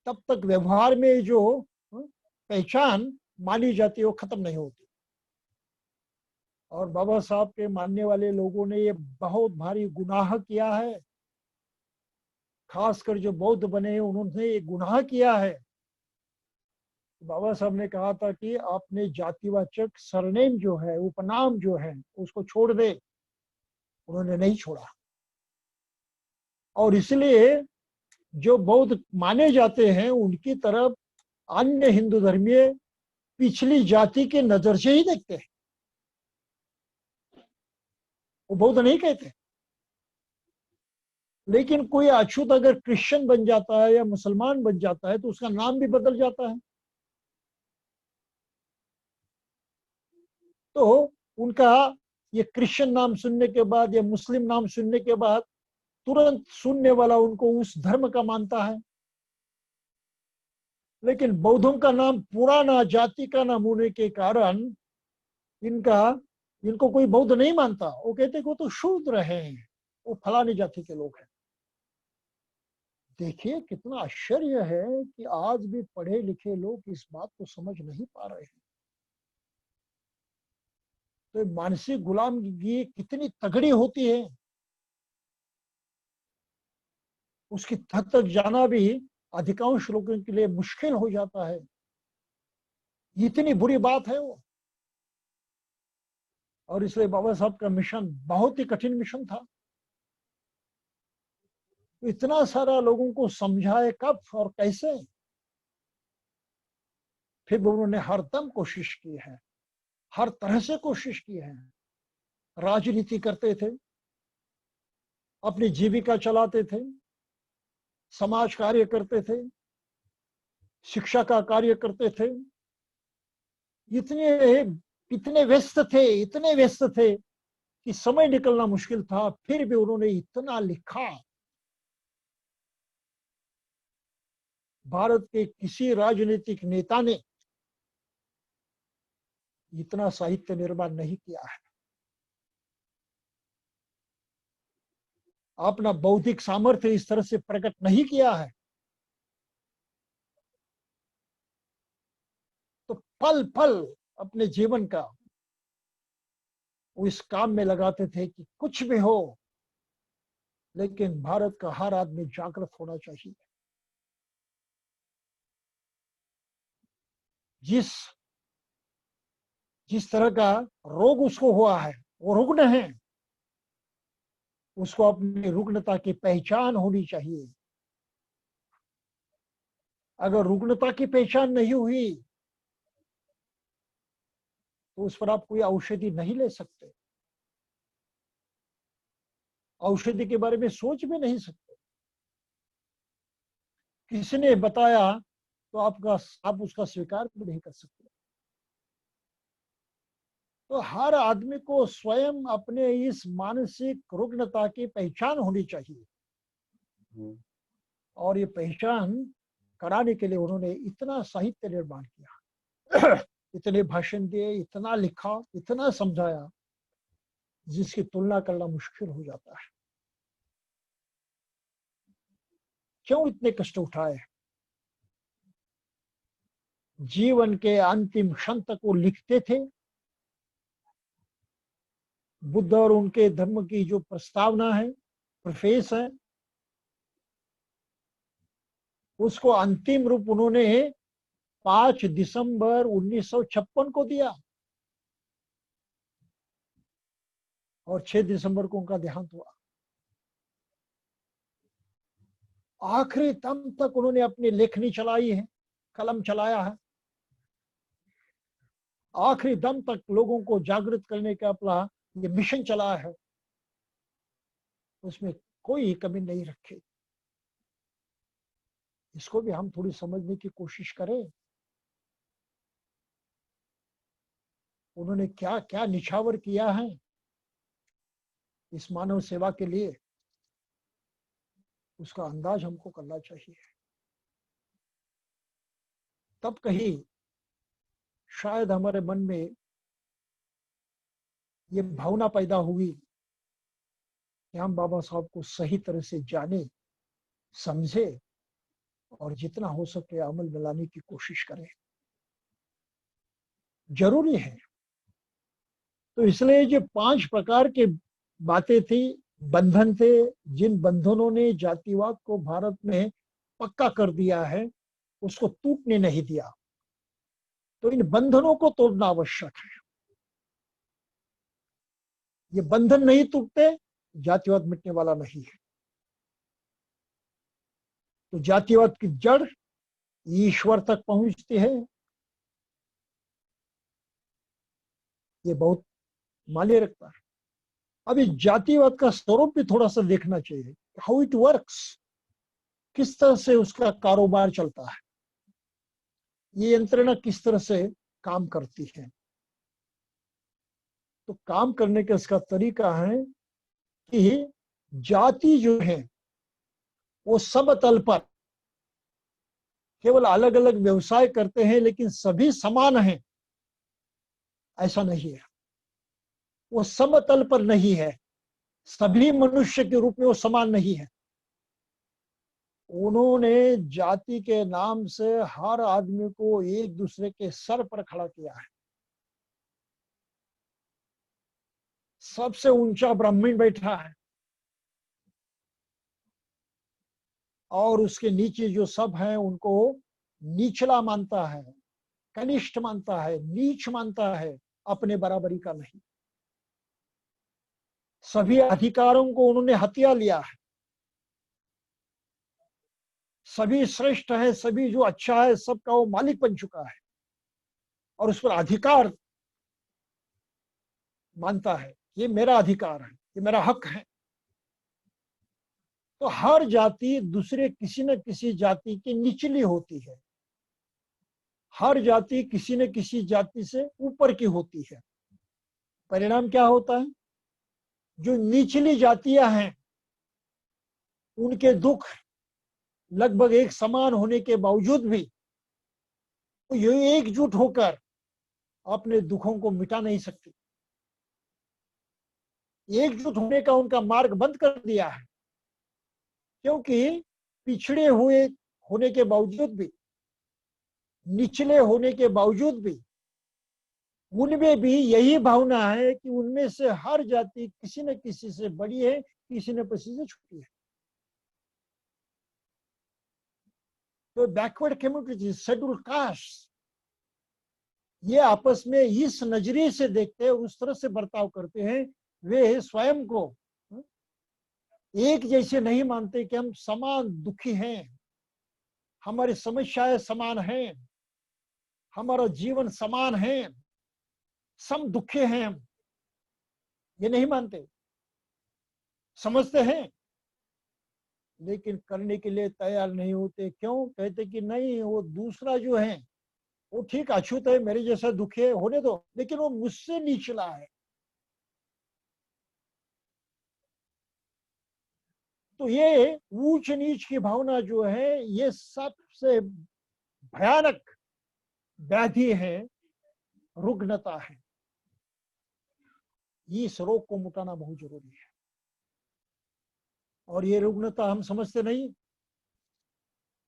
तब तक व्यवहार में जो पहचान मानी जाती है वो खत्म नहीं होती। और बाबा साहब के मानने वाले लोगों ने ये बहुत भारी गुनाह किया है, खासकर जो बौद्ध बने हैं उन्होंने ये गुनाह किया है। बाबा साहब ने कहा था कि आपने जातिवाचक सरनेम जो है, उपनाम जो है, उसको छोड़ दे। उन्होंने नहीं छोड़ा, और इसलिए जो बौद्ध माने जाते हैं उनकी तरफ अन्य हिंदू धर्मीय पिछली जाति के नजर से ही देखते हैं, वो बौद्ध नहीं कहते। लेकिन कोई अछूत अगर क्रिश्चियन बन जाता है या मुसलमान बन जाता है तो उसका नाम भी बदल जाता है। तो उनका ये क्रिश्चियन नाम सुनने के बाद या मुस्लिम नाम सुनने के बाद तुरंत सुनने वाला उनको उस धर्म का मानता है। लेकिन बौद्धों का नाम पुराना जाति का नाम होने के कारण इनको कोई बौद्ध नहीं मानता। वो कहते कि वो तो शूद्र हैं, वो फलानी जाति के लोग हैं। देखिए कितना आश्चर्य है कि आज भी पढ़े लिखे लोग इस बात को समझ नहीं पा रहे हैं। तो मानसिक गुलामगी कितनी तगड़ी होती है, उसकी हद तक जाना भी अधिकांश लोगों के लिए मुश्किल हो जाता है। इतनी बुरी बात है वो। और इसलिए बाबा साहब का मिशन बहुत ही कठिन मिशन था। इतना सारा लोगों को समझाए कब और कैसे, फिर भी उन्होंने हर दम कोशिश की है, हर तरह से कोशिश की है। राजनीति करते थे, अपनी जीविका चलाते थे, समाज कार्य करते थे, शिक्षा का कार्य करते थे। इतने इतने व्यस्त थे, इतने व्यस्त थे कि समय निकलना मुश्किल था। फिर भी उन्होंने इतना लिखा। भारत के किसी राजनीतिक नेता ने इतना साहित्य निर्माण नहीं किया है। अपना बौद्धिक सामर्थ्य इस तरह से प्रकट नहीं किया है। तो पल पल अपने जीवन का वो इस काम में लगाते थे कि कुछ भी हो, लेकिन भारत का हर आदमी जागृत होना चाहिए। जिस जिस तरह का रोग उसको हुआ है, वो रुग्ण है, उसको अपनी रुग्णता की पहचान होनी चाहिए। अगर रुग्णता की पहचान नहीं हुई तो उस पर आप कोई औषधि नहीं ले सकते, औषधि के बारे में सोच भी नहीं सकते। किसी ने बताया तो आप उसका स्वीकार भी नहीं कर सकते। तो हर आदमी को स्वयं अपने इस मानसिक रुग्णता की पहचान होनी चाहिए। और ये पहचान कराने के लिए उन्होंने इतना साहित्य निर्माण किया, इतने भाषण दिए, इतना लिखा, इतना समझाया, जिसकी तुलना करना मुश्किल हो जाता है। क्यों इतने कष्ट उठाए? जीवन के अंतिम क्षण तक वो लिखते थे। बुद्ध और उनके धर्म की जो प्रस्तावना है, प्रीफेस है, उसको अंतिम रूप उन्होंने 5 दिसंबर 1956 को दिया और 6 दिसंबर को उनका देहांत हुआ। आखिरी दम तक उन्होंने अपनी लेखनी चलाई है, कलम चलाया है। आखिरी दम तक लोगों को जागृत करने का अपना ये मिशन चलाया है, उसमें कोई कमी नहीं रखी। इसको भी हम थोड़ी समझने की कोशिश करें। उन्होंने क्या क्या निछावर किया है इस मानव सेवा के लिए, उसका अंदाज हमको करना चाहिए। तब कहीं शायद हमारे मन में ये भावना पैदा हुई कि हम बाबा साहब को सही तरह से जाने, समझे और जितना हो सके अमल में लाने की कोशिश करें। जरूरी है। तो इसलिए जो 5 प्रकार के बातें थी, बंधन थे, जिन बंधनों ने जातिवाद को भारत में पक्का कर दिया है, उसको टूटने नहीं दिया। तो इन बंधनों को तोड़ना आवश्यक है। ये बंधन नहीं टूटते, जातिवाद मिटने वाला नहीं है। तो जातिवाद की जड़ ईश्वर तक पहुंचती है। ये बहुत मायने रखता है। अब इस जातिवाद का स्वरूप भी थोड़ा सा देखना चाहिए, हाउ इट वर्क्स, किस तरह से उसका कारोबार चलता है, ये यंत्रणा किस तरह से काम करती है। तो काम करने का इसका तरीका है कि जाति जो है वो सब तल पर केवल अलग अलग व्यवसाय करते हैं, लेकिन सभी समान हैं, ऐसा नहीं है। वो समतल पर नहीं है, सभी मनुष्य के रूप में वो समान नहीं है। उन्होंने जाति के नाम से हर आदमी को एक दूसरे के सर पर खड़ा किया है। सबसे ऊंचा ब्राह्मण बैठा है और उसके नीचे जो सब हैं उनको निचला मानता है, कनिष्ठ मानता है, नीच मानता है, अपने बराबरी का नहीं। सभी अधिकारों को उन्होंने हथिया लिया है। सभी श्रेष्ठ है, सभी जो अच्छा है सबका वो मालिक बन चुका है और उस पर अधिकार मानता है, ये मेरा अधिकार है, ये मेरा हक है। तो हर जाति दूसरे किसी न किसी जाति की निचली होती है, हर जाति किसी न किसी जाति से ऊपर की होती है। परिणाम क्या होता है? जो निचली जातियां हैं उनके दुख लगभग एक समान होने के बावजूद भी तो ये एकजुट होकर अपने दुखों को मिटा नहीं सकती। एकजुट होने का उनका मार्ग बंद कर दिया है, क्योंकि पिछड़े हुए होने के बावजूद भी, निचले होने के बावजूद भी उनमें भी यही भावना है कि उनमें से हर जाति किसी न किसी से बड़ी है, किसी न किसी से छोटी है। तो बैकवर्ड कम्युनिटी, शेड्यूल कास्ट, ये आपस में इस नजरिए से देखते हैं, उस तरह से बर्ताव करते हैं। वे स्वयं को एक जैसे नहीं मानते कि हम समान दुखी हैं, हमारी समस्याएं समान हैं, हमारा जीवन समान है, सम दुखे हैं हम, ये नहीं मानते। समझते हैं लेकिन करने के लिए तैयार नहीं होते। क्यों? कहते कि नहीं, वो दूसरा जो है वो ठीक अछूत है, मेरे जैसा दुखी है, होने दो, लेकिन वो मुझसे निचला है। तो ये ऊंच नीच की भावना जो है, ये सबसे भयानक व्याधि है, रुग्णता है। इस रोग को मिटाना बहुत जरूरी है। और ये रुग्णता हम समझते नहीं।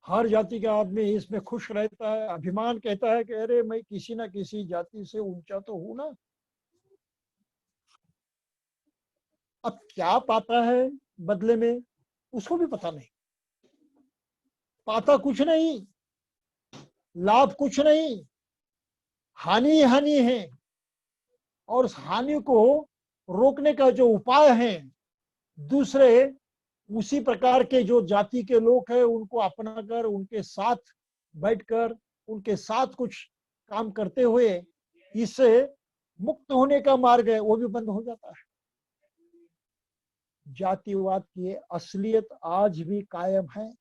हर जाति का आदमी इसमें खुश रहता है, अभिमान कहता है कि अरे मैं किसी ना किसी जाति से ऊंचा तो हूं ना। अब क्या पाता है बदले में उसको भी पता नहीं। पाता कुछ नहीं, लाभ कुछ नहीं, हानि हानि है। और उस हानि को रोकने का जो उपाय है, दूसरे उसी प्रकार के जो जाति के लोग हैं उनको अपनाकर, उनके साथ बैठकर, उनके साथ कुछ काम करते हुए इससे मुक्त होने का मार्ग है, वो भी बंद हो जाता है। जातिवाद की असलियत आज भी कायम है,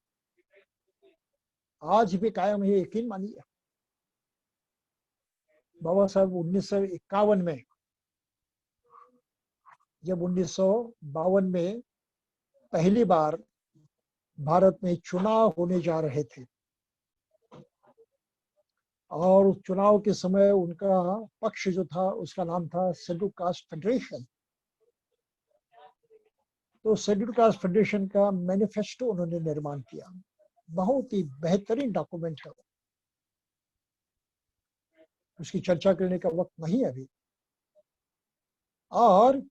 आज भी कायम है, यकीन मानिए। बाबा साहब 1951 में, जब 1952 में पहली बार भारत में चुनाव होने जा रहे थे और उस चुनाव के समय उनका पक्ष जो था उसका नाम था शेड्यूल कास्ट फेडरेशन। तो शेड्यूल कास्ट फेडरेशन का मैनिफेस्टो उन्होंने निर्माण किया। बहुत ही बेहतरीन डॉक्यूमेंट है, उसकी चर्चा करने का वक्त नहीं है अभी। और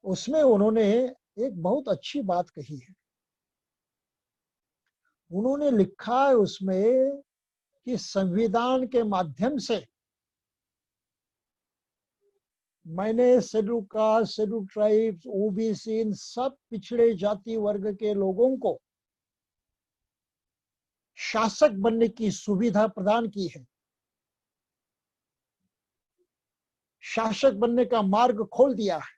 उसमें उन्होंने एक बहुत अच्छी बात कही है। उन्होंने लिखा है उसमें कि संविधान के माध्यम से मैंने schedule caste, schedule tribes, OBC, इन सब पिछड़े जाति वर्ग के लोगों को शासक बनने की सुविधा प्रदान की है, शासक बनने का मार्ग खोल दिया है,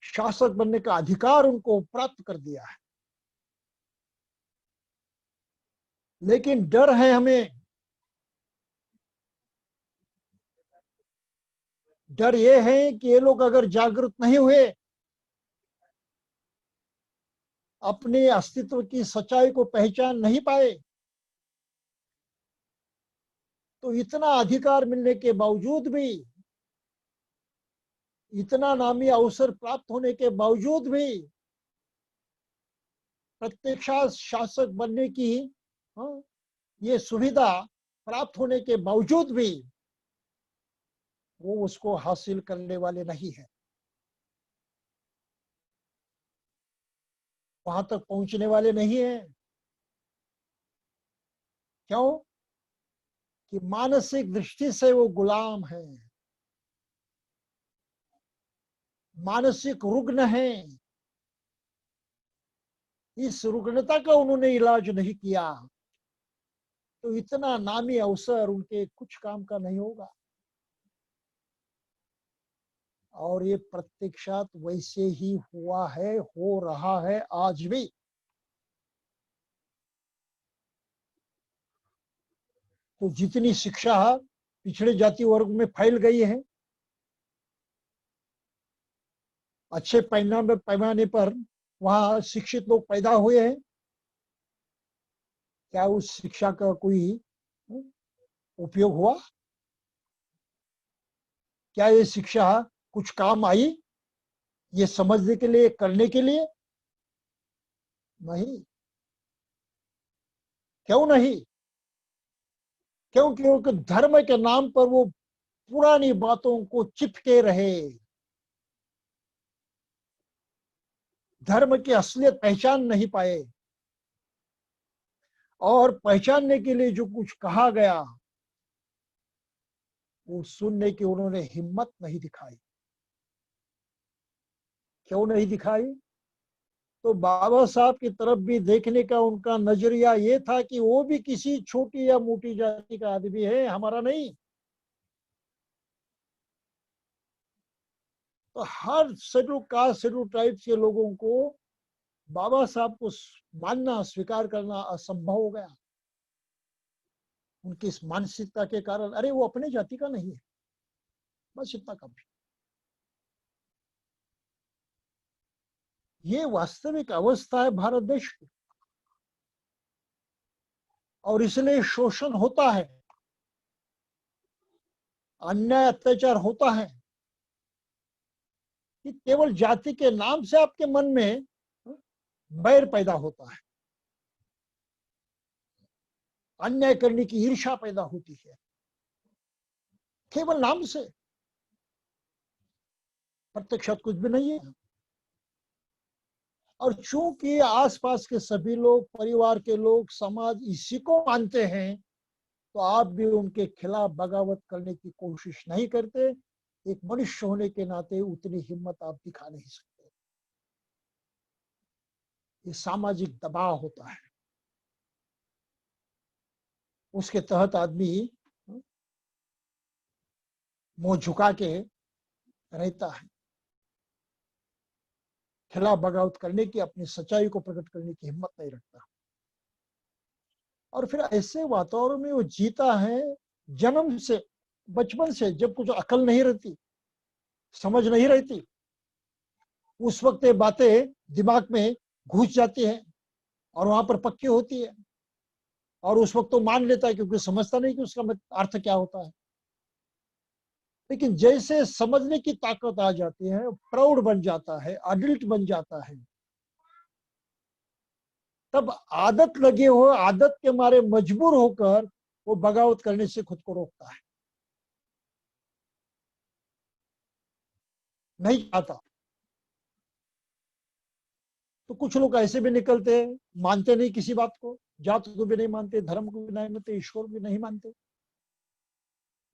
शासक बनने का अधिकार उनको प्राप्त कर दिया है। लेकिन डर है हमें, डर ये है कि ये लोग अगर जागरूक नहीं हुए, अपने अस्तित्व की सच्चाई को पहचान नहीं पाए, तो इतना अधिकार मिलने के बावजूद भी, इतना नामी अवसर प्राप्त होने के बावजूद भी, प्रत्यक्षात शासक बनने की ये सुविधा प्राप्त होने के बावजूद भी वो उसको हासिल करने वाले नहीं है, वहां तक पहुंचने वाले नहीं है। क्यों? कि मानसिक दृष्टि से वो गुलाम है, मानसिक रुग्ण है। इस रुग्णता का उन्होंने इलाज नहीं किया तो इतना नामी अवसर उनके कुछ काम का नहीं होगा। और ये प्रत्यक्षात वैसे ही हुआ है, हो रहा है आज भी। तो जितनी शिक्षा पिछड़े जाति वर्ग में फैल गई है, अच्छे पैमाने पर वहां शिक्षित लोग पैदा हुए हैं, क्या उस शिक्षा का कोई उपयोग हुआ? क्या ये शिक्षा कुछ काम आई ये समझने के लिए, करने के लिए? नहीं। क्यों नहीं? क्योंकि धर्म के नाम पर वो पुरानी बातों को चिपके रहे, धर्म की असलियत पहचान नहीं पाए, और पहचानने के लिए जो कुछ कहा गया वो सुनने की उन्होंने हिम्मत नहीं दिखाई। क्यों नहीं दिखाई? तो बाबा साहब की तरफ भी देखने का उनका नजरिया ये था कि वो भी किसी छोटी या मोटी जाति का आदमी है, हमारा नहीं। तो हर शेड्यूल कास्ट, शेड्यूल ट्राइब के लोगों को बाबा साहब को मानना, स्वीकार करना असंभव हो गया उनकी इस मानसिकता के कारण। अरे वो अपने जाति का नहीं है, बस इतना कम। ये वास्तविक अवस्था है भारत देश की, और इसलिए शोषण होता है, अन्याय अत्याचार होता है कि केवल जाति के नाम से आपके मन में बैर पैदा होता है, अन्याय करने की ईर्ष्या पैदा होती है केवल नाम से। प्रत्यक्षात कुछ भी नहीं है। और चूंकि आसपास के सभी लोग, परिवार के लोग, समाज इसी को मानते हैं, तो आप भी उनके खिलाफ बगावत करने की कोशिश नहीं करते। एक मनुष्य होने के नाते उतनी हिम्मत आप दिखा नहीं सकते। ये सामाजिक दबाव होता है, उसके तहत आदमी मुंह झुका के रहता है, खिलाफ बगावत करने की, अपनी सच्चाई को प्रकट करने की हिम्मत नहीं रखता। और फिर ऐसे वातावरण में वो जीता है जन्म से, बचपन से, जब कुछ अकल नहीं रहती, समझ नहीं रहती, उस वक्त ये बातें दिमाग में घुस जाती हैं और वहां पर पक्की होती है, और उस वक्त तो मान लेता है क्योंकि समझता नहीं कि उसका अर्थ क्या होता है। लेकिन जैसे समझने की ताकत आ जाती है, प्रौढ़ बन जाता है, अडल्ट बन जाता है, तब आदत लगे हो, आदत के मारे मजबूर होकर वो बगावत करने से खुद को रोकता है, नहीं चाहता। तो कुछ लोग ऐसे भी निकलते हैं, मानते नहीं किसी बात को, जात को भी नहीं मानते, धर्म को भी नहीं मानते, ईश्वर भी नहीं मानते,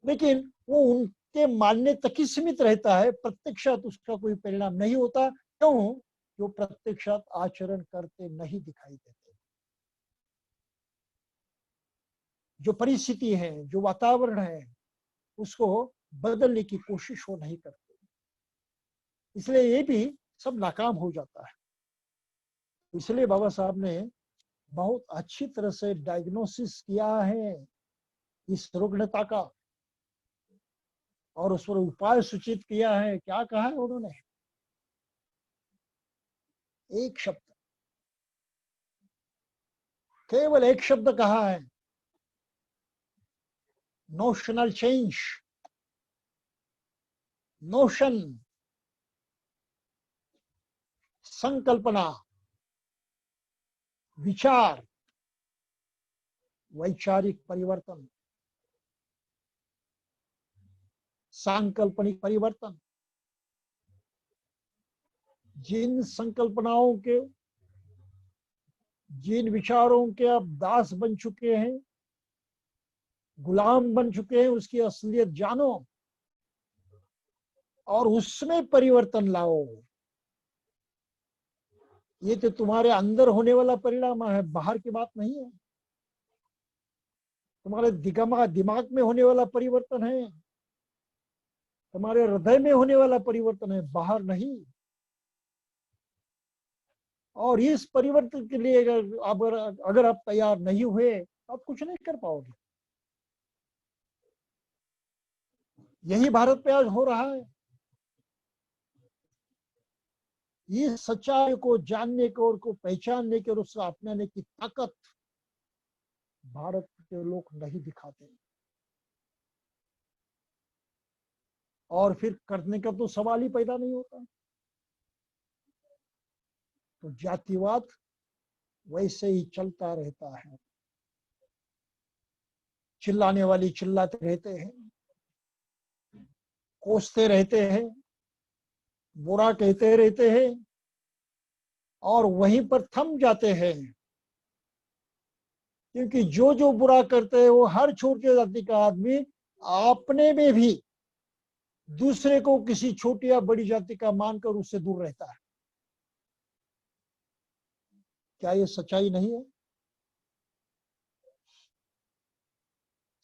लेकिन वो उनके मानने तक ही सीमित रहता है, प्रत्यक्षात उसका कोई परिणाम नहीं होता। क्यों? जो प्रत्यक्षात आचरण करते नहीं दिखाई देते। जो परिस्थिति है, जो वातावरण है, उसको बदलने की कोशिश वो नहीं करते, इसलिए ये भी सब नाकाम हो जाता है। इसलिए बाबा साहब ने बहुत अच्छी तरह से डायग्नोसिस किया है इस रुग्णता का, और उस पर उपाय सूचित किया है। क्या कहा है उन्होंने? एक शब्द, केवल एक शब्द कहा है, नोशनल चेंज। नोशन, संकल्पना, विचार, वैचारिक परिवर्तन, सांकल्पनिक परिवर्तन। जिन संकल्पनाओं के, जिन विचारों के आप दास बन चुके हैं, गुलाम बन चुके हैं, उसकी असलियत जानो और उसमें परिवर्तन लाओ। ये तो तुम्हारे अंदर होने वाला परिणाम है, बाहर की बात नहीं है। तुम्हारे दिमाग में होने वाला परिवर्तन है, तुम्हारे हृदय में होने वाला परिवर्तन है, बाहर नहीं। और इस परिवर्तन के लिए अगर आप तैयार नहीं हुए तो आप कुछ नहीं कर पाओगे। यही भारत पे आज हो रहा है। इस सच्चाई को जानने को और को पहचानने के और उसको अपनाने की ताकत भारत के लोग नहीं दिखाते। और फिर करने का तो सवाल ही पैदा नहीं होता। तो जातिवाद वैसे ही चलता रहता है। चिल्लाने वाली चिल्लाते रहते हैं, कोसते रहते हैं, बुरा कहते रहते हैं और वहीं पर थम जाते हैं। क्योंकि जो जो बुरा करते हैं वो हर छोटी जाति का आदमी अपने में भी दूसरे को किसी छोटी या बड़ी जाति का मानकर उससे दूर रहता है। क्या ये सच्चाई नहीं है?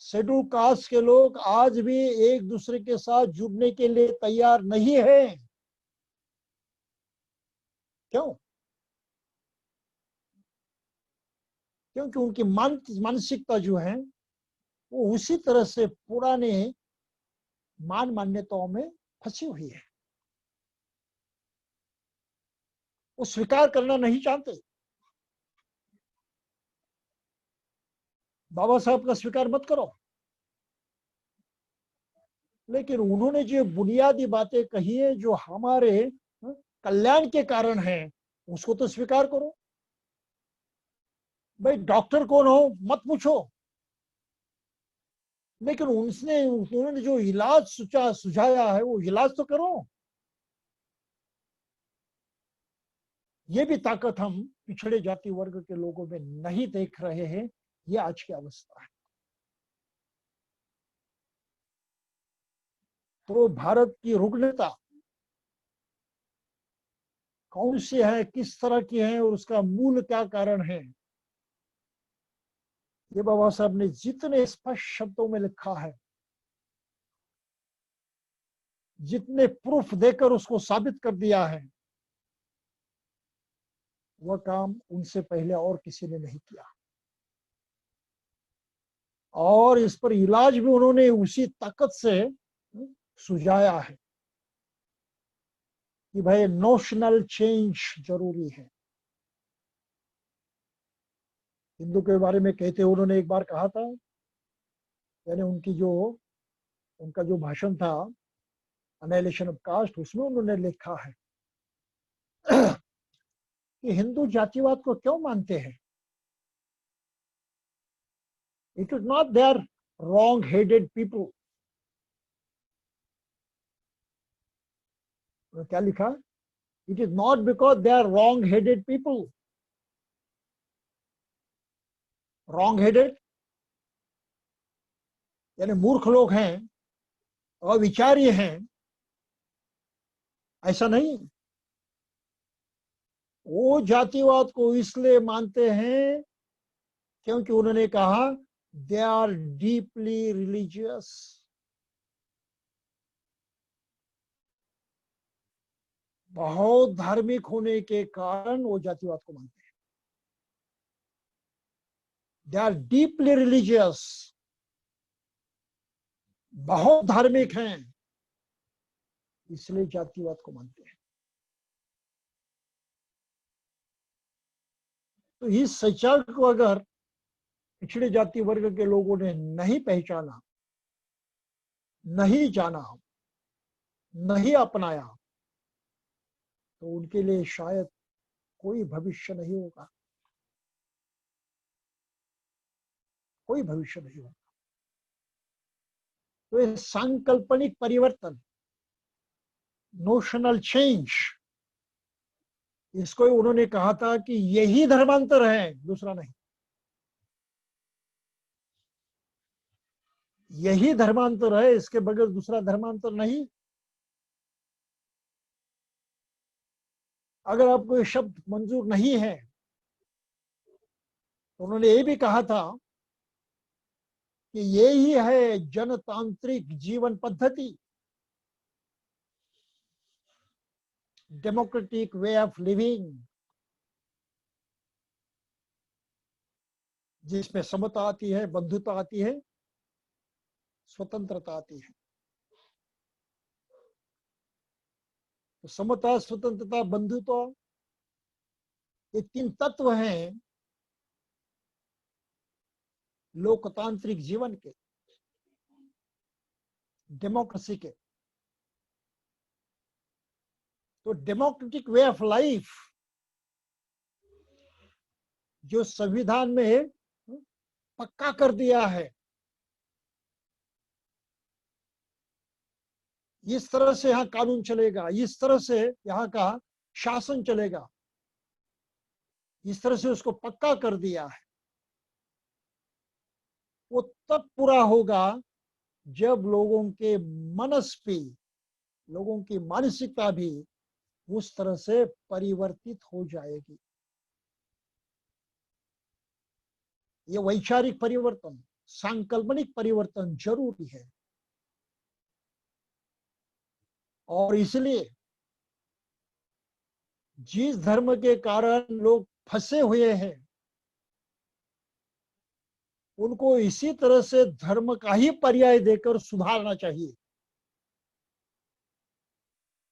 शेड्यूल कास्ट के लोग आज भी एक दूसरे के साथ जुड़ने के लिए तैयार नहीं है। क्यों? क्योंकि उनकी मानसिकता जो है वो उसी तरह से पुराने मान्यताओं में फंसी हुई है। वो स्वीकार करना नहीं चाहते। बाबा साहब का स्वीकार मत करो, लेकिन उन्होंने जो बुनियादी बातें कही है जो हमारे कल्याण के कारण है उसको तो स्वीकार करो। भाई डॉक्टर कौन हो मत पूछो, लेकिन उन्होंने जो इलाज सुझाया है वो इलाज तो करो। ये भी ताकत हम पिछड़े जाति वर्ग के लोगों में नहीं देख रहे हैं। ये आज की अवस्था है। तो भारत की रुग्णता कौन सी है, किस तरह की है और उसका मूल क्या कारण है, ये बाबा साहब ने जितने स्पष्ट शब्दों में लिखा है, जितने प्रूफ देकर उसको साबित कर दिया है, वह काम उनसे पहले और किसी ने नहीं किया। और इस पर इलाज भी उन्होंने उसी ताकत से सुझाया है कि भाई नोशनल चेंज जरूरी है। हिंदू के बारे में कहते उन्होंने एक बार कहा था, यानी उनका जो भाषण था अनाइलेशन ऑफ कास्ट, उसमें उन्होंने लिखा है कि हिंदू जातिवाद को क्यों मानते हैं। It is not they are wrong headed people. क्या लिखा? It is not because they are wrong headed people. Wrong headed यानी मूर्ख लोग हैं, अविचार्य हैं, ऐसा नहीं। वो जातिवाद को इसलिए मानते हैं क्योंकि उन्होंने कहा दे आर डीपली रिलीजियस। बहुत धार्मिक होने के कारण वो जातिवाद को मानते हैं। दे आर डीपली रिलीजियस, बहुत धार्मिक हैं, इसलिए जातिवाद को मानते हैं। तो इस सच्चाई को अगर पिछड़े जाति वर्ग के लोगों ने नहीं पहचाना, नहीं जाना, नहीं अपनाया, तो उनके लिए शायद कोई भविष्य नहीं होगा, कोई भविष्य नहीं होगा। तो ये सांकल्पनिक परिवर्तन, नोशनल चेंज, इसको उन्होंने कहा था कि यही धर्मांतर है, दूसरा नहीं। यही धर्मांतर है, इसके बगैर दूसरा धर्मांतर नहीं। अगर आपको ये शब्द मंजूर नहीं है तो उन्होंने ये भी कहा था कि ये ही है जनतांत्रिक जीवन पद्धति, डेमोक्रेटिक वे ऑफ लिविंग, जिसमें समता आती है, बंधुता आती है, स्वतंत्रता आती है। तो समता, स्वतंत्रता, बंधुता, ये तीन तत्व हैं लोकतांत्रिक जीवन के, डेमोक्रेसी के। तो डेमोक्रेटिक वे ऑफ लाइफ जो संविधान में पक्का कर दिया है, इस तरह से यहाँ कानून चलेगा, इस तरह से यहाँ का शासन चलेगा, इस तरह से उसको पक्का कर दिया है, वो तब पूरा होगा जब लोगों के मनस पे, लोगों की मानसिकता भी उस तरह से परिवर्तित हो जाएगी। ये वैचारिक परिवर्तन, सांकल्पनिक परिवर्तन जरूरी है। और इसलिए जिस धर्म के कारण लोग फंसे हुए हैं, उनको इसी तरह से धर्म का ही पर्याय देकर सुधारना चाहिए।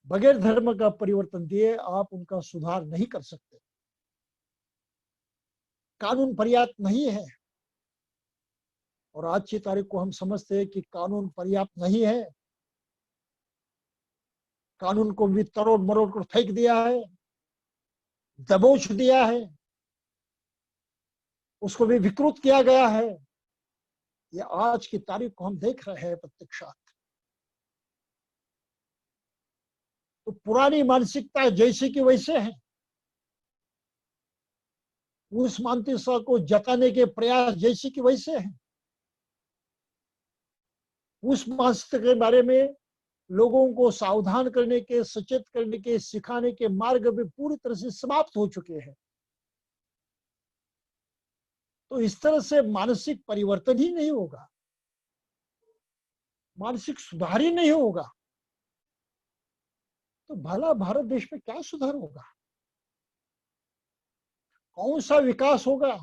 बगैर धर्म का परिवर्तन दिए आप उनका सुधार नहीं कर सकते। कानून पर्याप्त नहीं है, और आज की तारीख को हम समझते हैं कि कानून पर्याप्त नहीं है। कानून को भी तरोड़ मरोड़ कर फेंक दिया है, दबोच दिया है, उसको भी विकृत किया गया है। ये आज की तारीख को हम देख रहे हैं प्रत्यक्षात। तो पुरानी मानसिकता जैसे कि वैसे है, उस मानसिकता को जताने के प्रयास जैसे कि वैसे है, उस मानसिकता के बारे में लोगों को सावधान करने के, सचेत करने के, सिखाने के मार्ग भी पूरी तरह से समाप्त हो चुके हैं। तो इस तरह से मानसिक परिवर्तन ही नहीं होगा, मानसिक सुधार ही नहीं होगा, तो भला भारत देश में क्या सुधार होगा? कौन सा विकास होगा?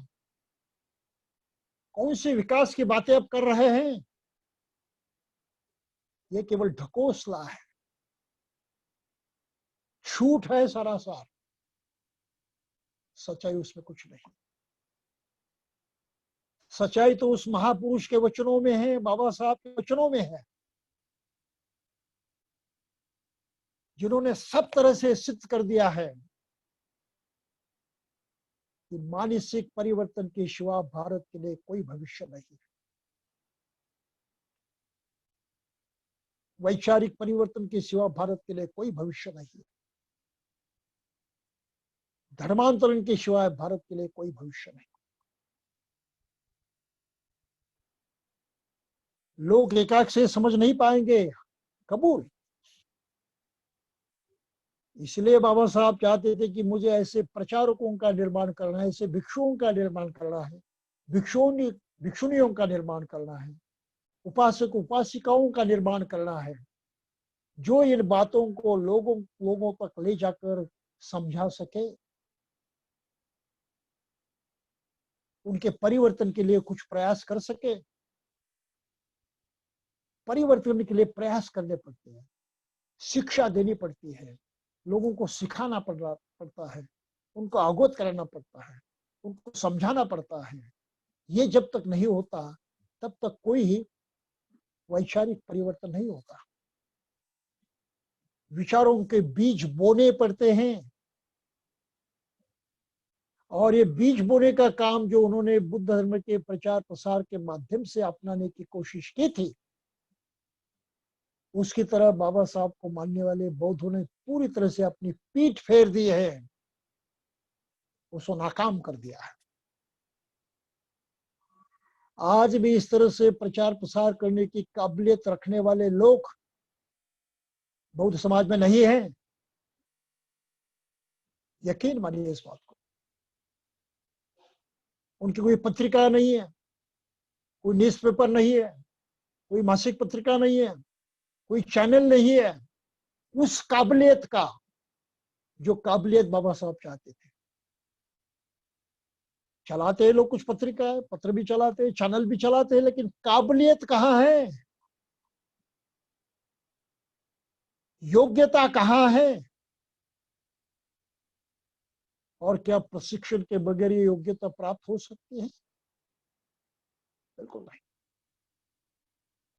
कौन से विकास की बातें आप कर रहे हैं? ये केवल ढकोसला है, झूठ है सरासर, सच्चाई उसमें कुछ नहीं। सच्चाई तो उस महापुरुष के वचनों में है, बाबा साहब के वचनों में है, जिन्होंने सब तरह से सिद्ध कर दिया है कि मानसिक परिवर्तन के सिवा भारत के लिए कोई भविष्य नहीं। वैचारिक परिवर्तन के सिवा भारत के लिए कोई भविष्य नहीं। धर्मांतरण के सिवा भारत के लिए कोई भविष्य नहीं। लोग एकाक से समझ नहीं पाएंगे, कबूल। इसलिए बाबा साहब चाहते थे कि मुझे ऐसे प्रचारकों का निर्माण करना है, ऐसे भिक्षुओं का निर्माण करना है, भिक्षुणियों का निर्माण करना है, उपासक उपासिकाओं का निर्माण करना है, जो इन बातों को लोगों तक ले जाकर समझा सके, उनके परिवर्तन के लिए कुछ प्रयास कर सके। परिवर्तन के लिए प्रयास करने पड़ते हैं, शिक्षा देनी पड़ती है, लोगों को सिखाना पड़ता है, उनको अवगत कराना पड़ता है, उनको समझाना पड़ता है। ये जब तक नहीं होता तब तक कोई वैचारिक परिवर्तन नहीं होता। विचारों के बीज बोने पड़ते हैं, और ये बीज बोने का काम जो उन्होंने बुद्ध धर्म के प्रचार प्रसार के माध्यम से अपनाने की कोशिश की थी, उसकी तरह बाबा साहब को मानने वाले बौद्धों ने पूरी तरह से अपनी पीठ फेर दी है, उसको नाकाम कर दिया है। आज भी इस तरह से प्रचार प्रसार करने की काबिलियत रखने वाले लोग बौद्ध समाज में नहीं है। यकीन मानिए इस बात को। उनकी कोई पत्रिका नहीं है, कोई न्यूज़पेपर नहीं है, कोई मासिक पत्रिका नहीं है, कोई चैनल नहीं है उस काबिलियत का जो काबिलियत बाबा साहब चाहते थे। चलाते हैं लोग कुछ पत्रिका है, पत्र भी चलाते हैं, चैनल भी चलाते हैं, लेकिन काबिलियत कहाँ है, योग्यता कहाँ है? और क्या प्रशिक्षण के बगैर ये योग्यता प्राप्त हो सकती है? बिल्कुल नहीं।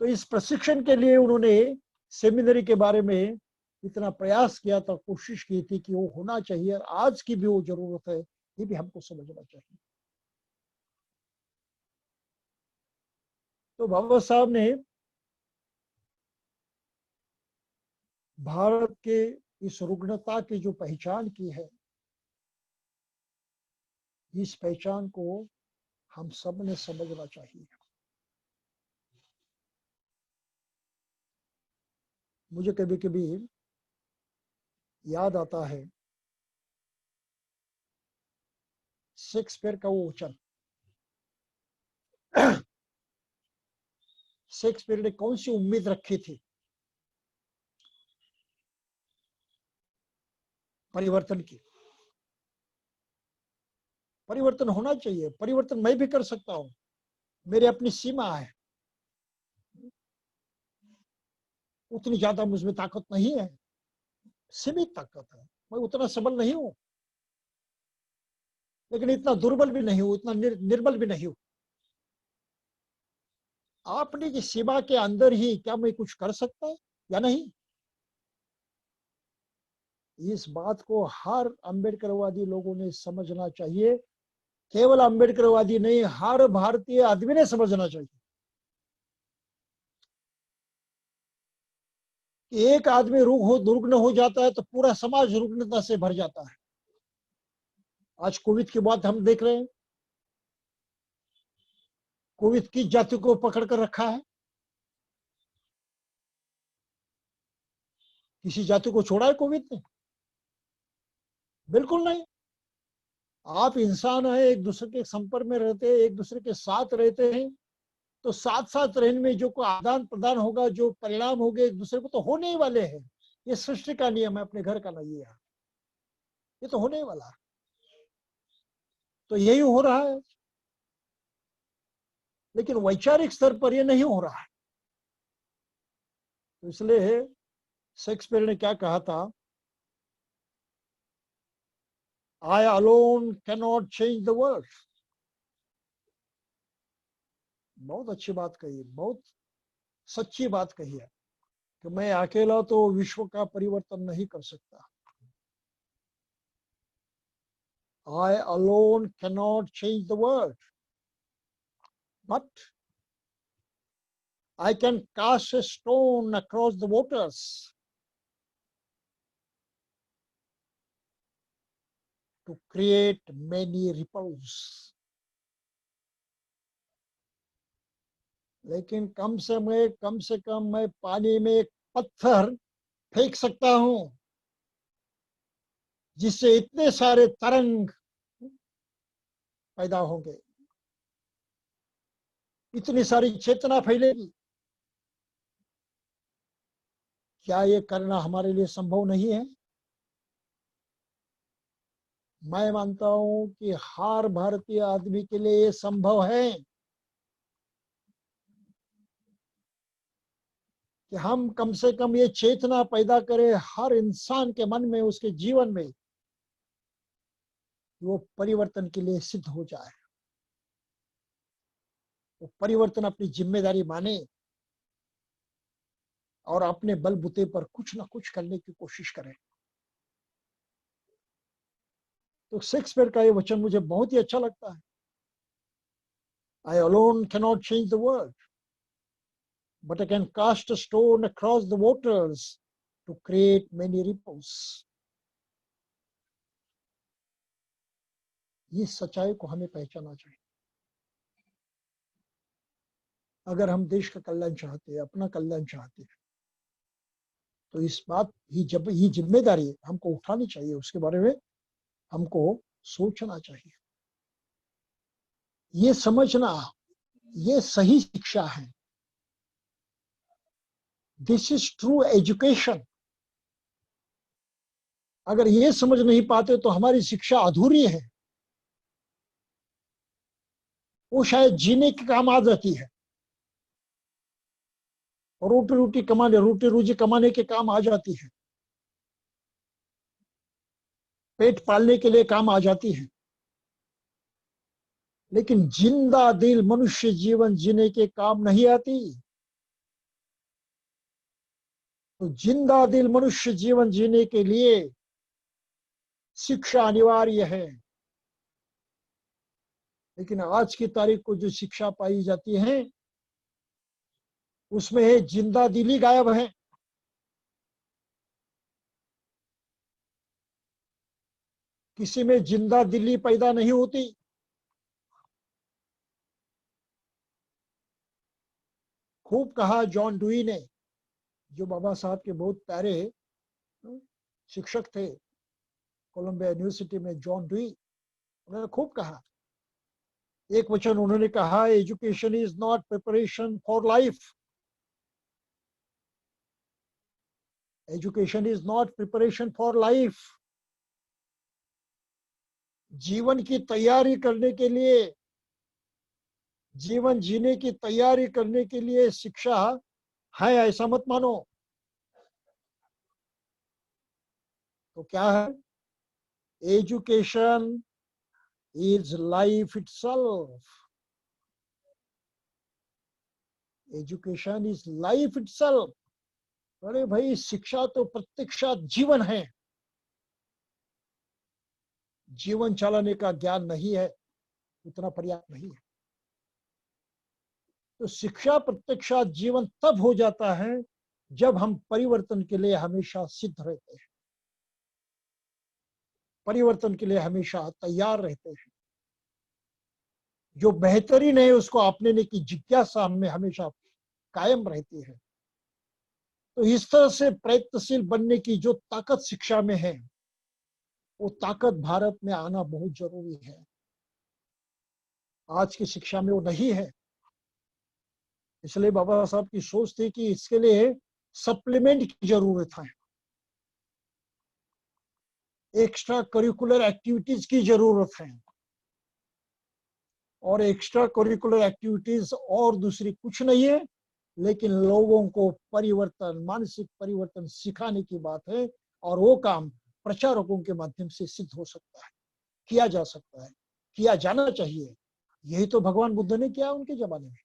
तो इस प्रशिक्षण के लिए उन्होंने सेमिनरी के बारे में इतना प्रयास किया था, कोशिश की थी कि वो होना चाहिए, और आज की भी वो जरूरत है, ये भी हमको समझना चाहिए। तो बाबा साहब ने भारत के इस रुग्णता की जो पहचान की है, इस पहचान को हम सब ने समझना चाहिए। मुझे कभी कभी याद आता है शेक्सपियर का वो वचन। शेक्सपियर ने कौन सी उम्मीद रखी थी? परिवर्तन की। परिवर्तन होना चाहिए, परिवर्तन मैं भी कर सकता हूं, मेरी अपनी सीमा है, उतनी ज्यादा मुझमें ताकत नहीं है, सीमित ताकत है, मैं उतना सबल नहीं हूं, लेकिन इतना दुर्बल भी नहीं हूं, इतना निर्बल भी नहीं हूं। आपने की सीमा के अंदर ही क्या मैं कुछ कर सकता है या नहीं? इस बात को हर अम्बेडकरवादी लोगों ने समझना चाहिए। केवल अम्बेडकरवादी नहीं, हर भारतीय आदमी ने समझना चाहिए कि एक आदमी रुग्ण हो जाता है तो पूरा समाज रुग्णता से भर जाता है। आज कोविड की बात हम देख रहे हैं। कोविड किस जाति को पकड़ कर रखा है? किसी जाति को छोड़ा है कोविड ने? बिल्कुल नहीं। आप इंसान है, एक दूसरे के संपर्क में रहते हैं, एक दूसरे के साथ रहते हैं, तो साथ साथ रहने में जो कोई आदान प्रदान होगा, जो परिणाम होंगे एक दूसरे को, तो होने ही वाले हैं। ये सृष्टि का नियम है, अपने घर का नहीं है, ये तो होने ही वाला है। तो यही हो रहा है, लेकिन वैचारिक स्तर पर ये नहीं हो रहा है। तो इसलिए शेक्सपियर ने क्या कहा था? आई alone can not change the world. बहुत अच्छी बात कही, बहुत सच्ची बात कही है कि मैं अकेला तो विश्व का परिवर्तन नहीं कर सकता। I alone cannot change the world, but I can cast a stone across the waters to create many ripples. लेकिन कम से कम मैं पानी में एक पत्थर फेंक सकता हूं, जिससे इतने सारे तरंग पैदा होंगे, इतनी सारी चेतना फैलेगी। क्या ये करना हमारे लिए संभव नहीं है? मैं मानता हूं कि हर भारतीय आदमी के लिए ये संभव है कि हम कम से कम ये चेतना पैदा करें हर इंसान के मन में, उसके जीवन में, वो परिवर्तन के लिए सिद्ध हो जाए, वो परिवर्तन अपनी जिम्मेदारी माने और अपने बलबूते पर कुछ ना कुछ करने की कोशिश करें। तो शेक्सपियर का ये वचन मुझे बहुत ही अच्छा लगता है। I alone can not change the world, but I can cast a stone across the waters to create many ripples. ये सच्चाई को हमें पहचानना चाहिए। अगर हम देश का कल्याण चाहते हैं, अपना कल्याण चाहते हैं, तो इस बात ही जब ये जिम्मेदारी हमको उठानी चाहिए, उसके बारे में हमको सोचना चाहिए। ये समझना, ये सही शिक्षा है। This is true education. अगर ये समझ नहीं पाते तो हमारी शिक्षा अधूरी है। वो शायद जीने के काम आ जाती है, और रोटी रोजी कमाने के काम आ जाती है, पेट पालने के लिए काम आ जाती है, लेकिन जिंदा दिल मनुष्य जीवन जीने के काम नहीं आती। तो जिंदा दिल मनुष्य जीवन जीने के लिए शिक्षा अनिवार्य है। लेकिन आज की तारीख को जो शिक्षा पाई जाती है, उसमें है जिंदा दिली गायब है। किसी में जिंदा दिली पैदा नहीं होती। खूब कहा जॉन डुई ने, जो बाबा साहब के बहुत प्यारे शिक्षक थे कोलंबिया यूनिवर्सिटी में, जॉन डुई। उन्होंने खूब कहा, एक वचन उन्होंने कहा, education is not preparation for life. Education is not preparation for life. जीवन की तैयारी करने के लिए, जीवन जीने की तैयारी करने के लिए शिक्षा है, ऐसा मत मानो। तो क्या है? Education is life itself. Education is life itself. अरे भाई, शिक्षा तो प्रत्यक्षात जीवन है। जीवन चलाने का ज्ञान नहीं है, उतना पर्याप्त नहीं है। तो शिक्षा प्रत्यक्षात जीवन तब हो जाता है जब हम परिवर्तन के लिए हमेशा सिद्ध रहते हैं, परिवर्तन के लिए हमेशा तैयार रहते हैं। जो बेहतरीन है उसको अपनाने की जिज्ञासा हमें हमेशा कायम रहती है। तो इस तरह से प्रयत्नशील बनने की जो ताकत शिक्षा में है, वो ताकत भारत में आना बहुत जरूरी है। आज की शिक्षा में वो नहीं है। इसलिए बाबा साहब की सोच थी कि इसके लिए सप्लीमेंट की जरूरत है, एक्स्ट्रा करिकुलर एक्टिविटीज की जरूरत है। और एक्स्ट्रा करिकुलर एक्टिविटीज और दूसरी कुछ नहीं है, लेकिन लोगों को परिवर्तन, मानसिक परिवर्तन सिखाने की बात है। और वो काम प्रचारकों के माध्यम से सिद्ध हो सकता है, किया जा सकता है, किया जाना चाहिए। यही तो भगवान बुद्ध ने किया उनके जमाने में।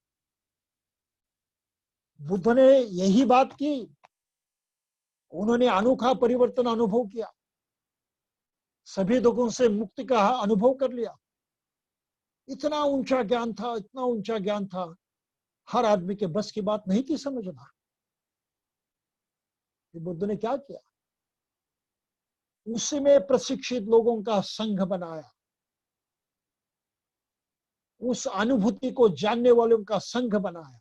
बुद्ध ने यही बात की। उन्होंने अनोखा परिवर्तन अनुभव किया, सभी दुखों से मुक्ति का अनुभव कर लिया। इतना ऊंचा ज्ञान था, इतना ऊंचा ज्ञान था, हर आदमी के बस की बात नहीं थी समझना। बुद्ध ने क्या किया? उसी में प्रशिक्षित लोगों का संघ बनाया, उस अनुभूति को जानने वालों का संघ बनाया,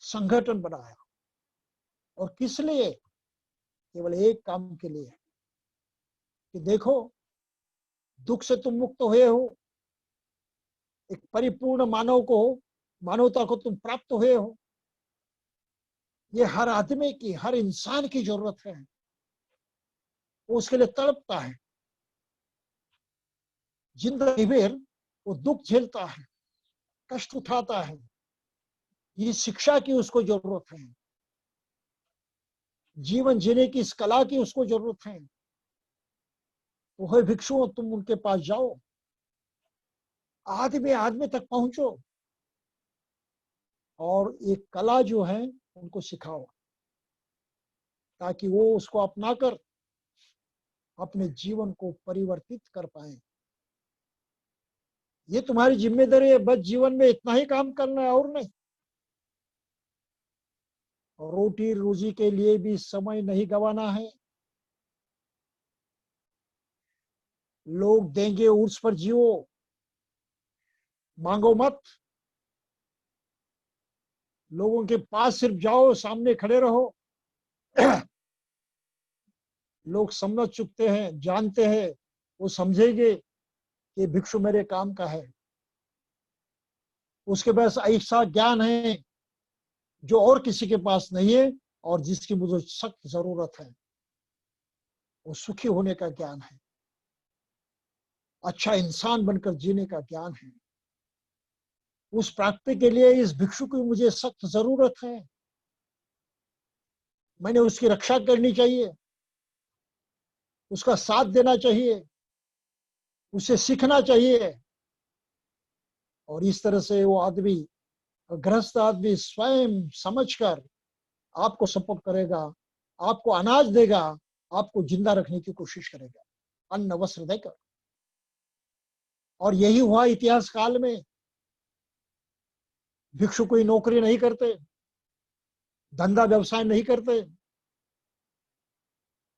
संगठन बनाया। और किस लिए? केवल एक काम के लिए, कि देखो, दुख से तुम मुक्त हुए हो, एक परिपूर्ण मानवता को तुम प्राप्त हुए हो। ये हर आदमी की, हर इंसान की जरूरत है। वो उसके लिए तड़पता है, जिंदगी भर वो दुख झेलता है, कष्ट उठाता है। ये शिक्षा की उसको जरूरत है, जीवन जीने की इस कला की उसको जरूरत है। तो हे भिक्षुओं, तुम उनके पास जाओ, आदमी आदमी तक पहुंचो, और एक कला जो है उनको सिखाओ, ताकि वो उसको अपनाकर अपने जीवन को परिवर्तित कर पाए। ये तुम्हारी जिम्मेदारी है, बस जीवन में इतना ही काम करना है, और नहीं। रोटी रोजी के लिए भी समय नहीं गंवाना है। लोग देंगे उर्स पर जियो, मांगो मत। लोगों के पास सिर्फ जाओ, सामने खड़े रहो, लोग समझ चुकते हैं, जानते हैं, वो समझेंगे कि भिक्षु मेरे काम का है। उसके पास ऐसा ज्ञान है जो और किसी के पास नहीं है और जिसकी मुझे सख्त जरूरत है। वो सुखी होने का ज्ञान है, अच्छा इंसान बनकर जीने का ज्ञान है। उस प्राप्ति के लिए इस भिक्षु की मुझे सख्त जरूरत है। मैंने उसकी रक्षा करनी चाहिए, उसका साथ देना चाहिए, उसे सीखना चाहिए। और इस तरह से वो आदमी, गृहस्थ आदमी, स्वयं समझकर आपको सपोर्ट करेगा, आपको अनाज देगा, आपको जिंदा रखने की कोशिश करेगा, अन्न वस्त्र देकर। और यही हुआ इतिहास काल में। भिक्षु कोई नौकरी नहीं करते, धंधा व्यवसाय नहीं करते,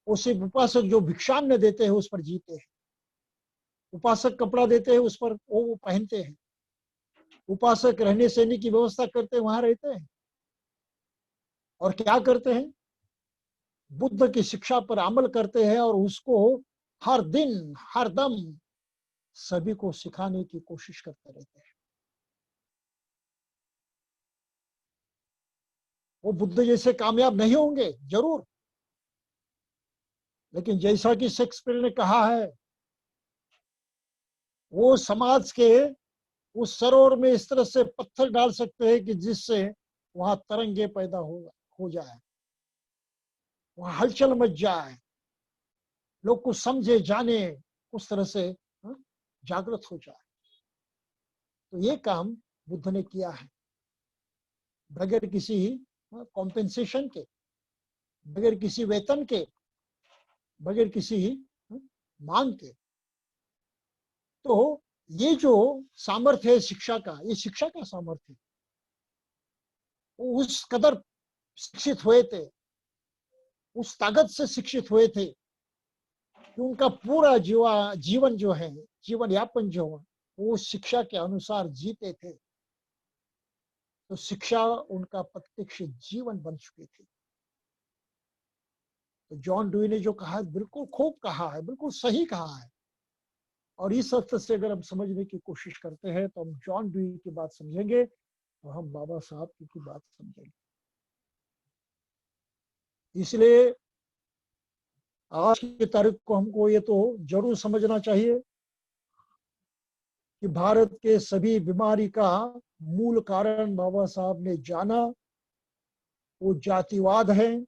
वो सिर्फ उपासक जो भिक्षान्न देते हैं उस पर जीते हैं। उपासक कपड़ा देते हैं, उस पर वो पहनते हैं। उपासक रहने सहने की व्यवस्था करते हैं, वहां रहते हैं। और क्या करते हैं? बुद्ध की शिक्षा पर अमल करते हैं और उसको हर दिन हर दम सभी को सिखाने की कोशिश करते रहते हैं। वो बुद्ध जैसे कामयाब नहीं होंगे जरूर, लेकिन जैसा कि शेक्सपियर ने कहा है, वो समाज के उस सरोवर में इस तरह से पत्थर डाल सकते हैं कि जिससे वहां तरंगे पैदा हो जाए, वहां हलचल मच जाए, लोग कुछ समझे जाने, उस तरह से जागृत हो जाए। तो ये काम बुद्ध ने किया है, बगैर किसी कॉम्पेंसेशन के, बगैर किसी वेतन के, बगैर किसी मांग के। तो ये जो सामर्थ्य है शिक्षा का, ये शिक्षा का सामर्थ्य, वो उस कदर शिक्षित हुए थे, उस ताकत से शिक्षित हुए थे कि उनका पूरा जीवन जो है, जीवन यापन जो है, वो शिक्षा के अनुसार जीते थे। तो शिक्षा उनका प्रत्यक्ष जीवन बन चुकी थी। तो जॉन डुई ने जो कहा बिल्कुल खूब कहा है, बिल्कुल सही कहा है। और इस अर्थ से अगर हम समझने की कोशिश करते हैं तो हम जॉन डुई की बात समझेंगे, तो हम बाबा साहब की बात समझेंगे। इसलिए आज की तारीख को हमको ये तो जरूर समझना चाहिए कि भारत के सभी बीमारी का मूल कारण बाबा साहब ने जाना, वो जातिवाद है।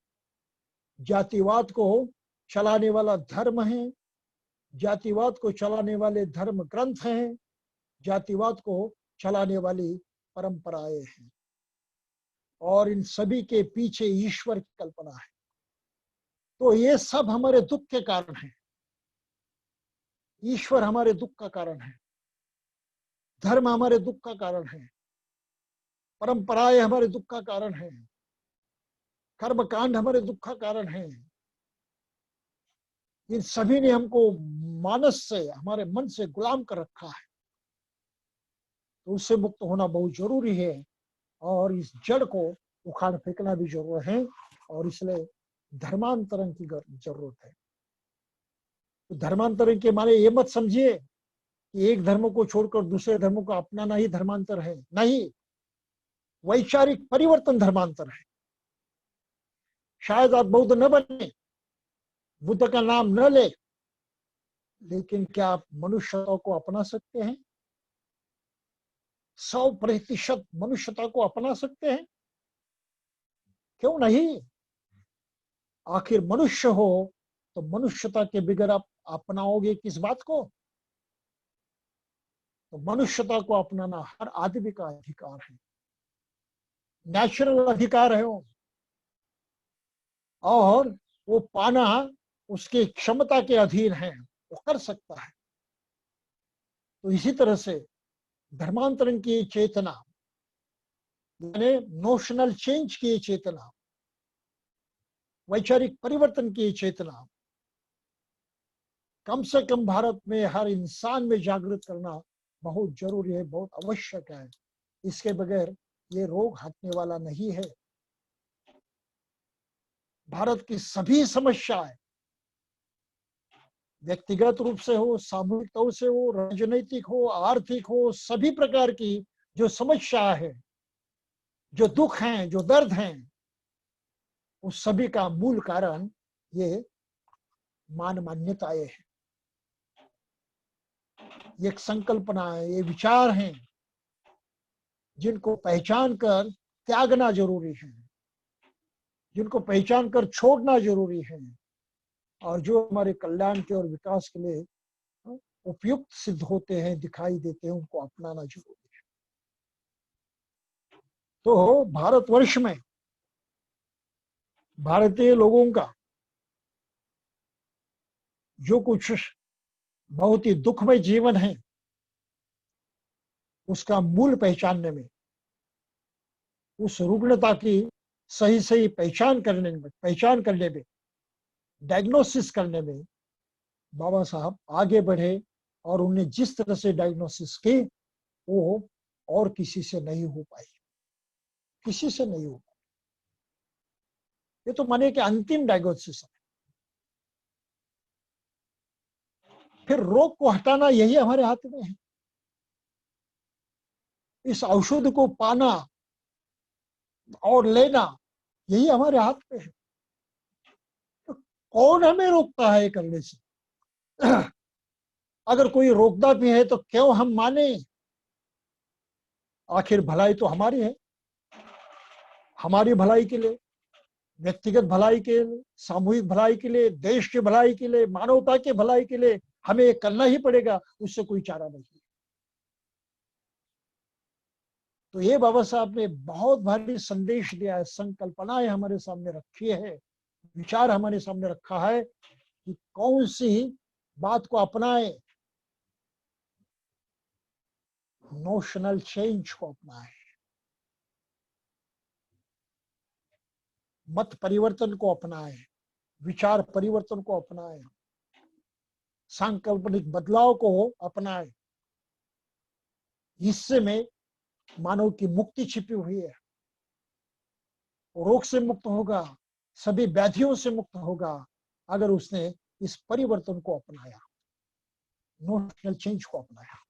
जातिवाद को चलाने वाला धर्म है, जातिवाद को चलाने वाले धर्म ग्रंथ हैं, जातिवाद को चलाने वाली परंपराएं हैं। और इन सभी के पीछे ईश्वर की कल्पना है। तो ये सब हमारे दुख के कारण है। ईश्वर हमारे दुख का कारण है, धर्म हमारे दुख का कारण है, परंपराएं हमारे दुख का कारण है, कर्मकांड हमारे दुख का कारण है। इन सभी ने हमको मानस से, हमारे मन से गुलाम कर रखा है। तो उससे मुक्त होना बहुत जरूरी है और इस जड़ को उखाड़ फेंकना भी जरूर है। और इसलिए धर्मांतरण की जरूरत है। तो धर्मांतरण के माने ये मत समझिए कि एक धर्म को छोड़कर दूसरे धर्म को अपनाना ही धर्मांतर है, नहीं। वैचारिक परिवर्तन धर्मांतर है। शायद आप बौद्ध न बने, बुद्ध का नाम न ले, लेकिन क्या आप मनुष्यता को अपना सकते हैं? 100% मनुष्यता को अपना सकते हैं? क्यों नहीं? आखिर मनुष्य हो तो मनुष्यता के बगैर आप अपनाओगे किस बात को? तो मनुष्यता को अपनाना हर आदमी का अधिकार है, नेचुरल अधिकार है वो। और वो पाना उसकी क्षमता के अधीन है, वो कर सकता है। तो इसी तरह से धर्मांतरण की चेतना, यानी नोशनल चेंज की चेतना, वैचारिक परिवर्तन की चेतना कम से कम भारत में हर इंसान में जागृत करना बहुत जरूरी है, बहुत आवश्यक है। इसके बगैर ये रोग हटने वाला नहीं है। भारत की सभी समस्याएं, व्यक्तिगत रूप से हो, सामूहिक तौर से हो, राजनीतिक हो, आर्थिक हो, सभी प्रकार की जो समस्या है, जो दुख हैं, जो दर्द हैं, उस सभी का मूल कारण ये मान मान्यताएं हैं। ये एक संकल्पना है, ये विचार हैं जिनको पहचान कर त्यागना जरूरी है, जिनको पहचान कर छोड़ना जरूरी है, और जो हमारे कल्याण के और विकास के लिए उपयुक्त सिद्ध होते हैं, दिखाई देते हैं, उनको अपनाना जरूरी है। तो भारतवर्ष में भारतीय लोगों का जो कुछ बहुत ही दुखमय जीवन है, उसका मूल पहचानने में, उस रुग्णता की सही सही पहचान करने में, डायग्नोसिस करने में बाबा साहब आगे बढ़े, और उन्हें जिस तरह से डायग्नोसिस की वो और किसी से नहीं हो पाई, किसी से नहीं हो पाई। ये तो माने कि अंतिम डायग्नोसिस है। फिर रोग को हटाना यही हमारे हाथ में है। इस औषध को पाना और लेना यही हमारे हाथ में है। तो कौन हमें रोकता है करने से? अगर कोई रोकता भी है तो क्यों हम माने? आखिर भलाई तो हमारी है, हमारी भलाई के लिए, व्यक्तिगत भलाई के लिए, सामूहिक भलाई के लिए, देश की भलाई के लिए, मानवता के भलाई के लिए हमें ये करना ही पड़ेगा, उससे कोई चारा नहीं। तो ये बाबा साहब ने बहुत भारी संदेश दिया है, संकल्पनाएं हमारे सामने रखी है, विचार हमारे सामने रखा है कि कौन सी बात को अपनाए। नोशनल चेंज को अपनाए, मत परिवर्तन को अपनाए, विचार परिवर्तन को अपनाए, सांकल्पनिक बदलाव को अपनाए। इससे में मानव की मुक्ति छिपी हुई है। रोग से मुक्त होगा, सभी व्याधियों से मुक्त होगा, अगर उसने इस परिवर्तन को अपनाया, नोशनल चेंज को अपनाया।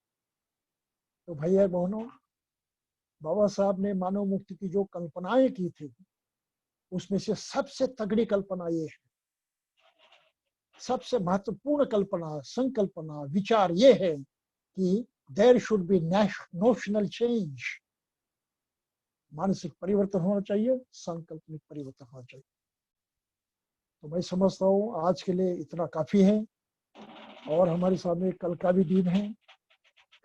तो भैया बहनों, बाबा साहब ने मानव मुक्ति की जो कल्पनाएं की थी, उसमें से सबसे तगड़ी कल्पना ये है, सबसे महत्वपूर्ण कल्पना, संकल्पना, विचार ये है कि there should be notional change. मानसिक परिवर्तन होना चाहिए, सांकल्पिक परिवर्तन होना चाहिए। तो मैं समझता हूँ आज के लिए इतना काफी है, और हमारे सामने कल का भी दिन है,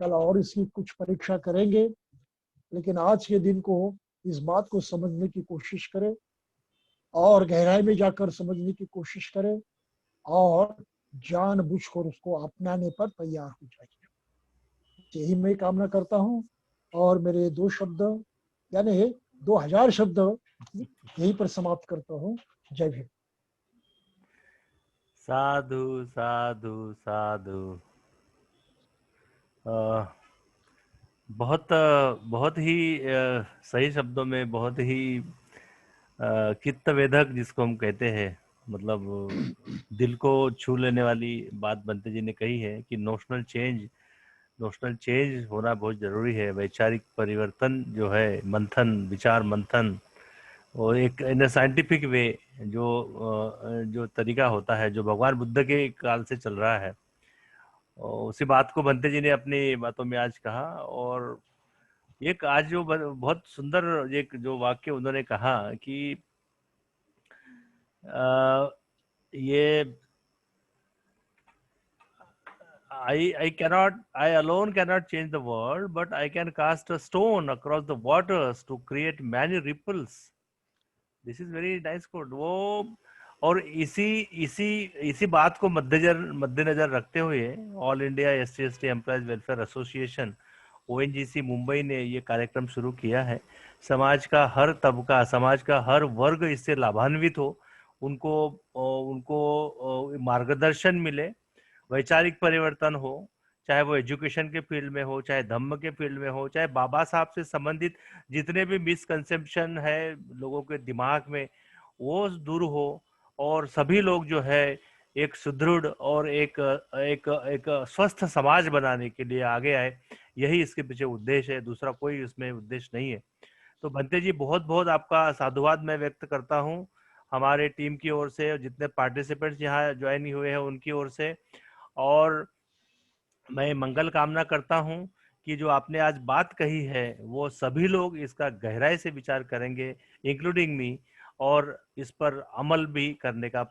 कल और इसकी कुछ परीक्षा करेंगे, लेकिन आज के दिन को इस बात को समझने की कोशिश करें, और गहराई में जाकर समझने की कोशिश करें, और जानबूझकर उसको अपनाने पर तैयार हो जाइए। यही मैं कामना करता हूँ, और मेरे 2 शब्द यानी 2000 शब्द यहीं पर समाप्त करता हूँ। जय भीम। साधु साधु साधु। बहुत ही सही शब्दों में, बहुत ही चित्तवेधक जिसको हम कहते हैं, मतलब दिल को छू लेने वाली बात बंते जी ने कही है कि नोशनल चेंज होना बहुत जरूरी है। वैचारिक परिवर्तन जो है, मंथन, विचार मंथन, और एक इन साइंटिफिक वे जो तरीका होता है, जो भगवान बुद्ध के काल से चल रहा है, और उसी बात को बंते जी ने अपनी बातों में आज कहा। और एक आज जो बहुत सुंदर एक जो वाक्य उन्होंने कहा कि ये I alone cannot change the world, but I can cast a stone across the waters to create many ripples. This is very nice quote. वो और इसी बात को मद्देनजर रखते हुए all India SC/ST employees welfare association ONGC Mumbai ने ये कार्यक्रम शुरू किया है। समाज का हर तबका, समाज का हर वर्ग इससे लाभान्वित हो, उनको मार्गदर्शन मिले, वैचारिक परिवर्तन हो, चाहे वो एजुकेशन के फील्ड में हो, चाहे धम्म के फील्ड में हो, चाहे बाबा साहब से संबंधित जितने भी मिसकंसेप्शन है लोगों के दिमाग में, वो दूर हो और सभी लोग जो है एक सुदृढ़ और एक स्वस्थ समाज बनाने के लिए आगे आए। यही इसके पीछे उद्देश्य है, दूसरा कोई इसमें उद्देश्य नहीं है। तो भंते जी, बहुत बहुत आपका साधुवाद मैं व्यक्त करता हूँ हमारे टीम की ओर से, जितने पार्टिसिपेंट्स यहाँ ज्वाइन हुए हैं उनकी ओर से। और मैं मंगल कामना करता हूँ कि जो आपने आज बात कही है वो सभी लोग इसका गहराई से विचार करेंगे, इंक्लूडिंग मी, और इस पर अमल भी करने का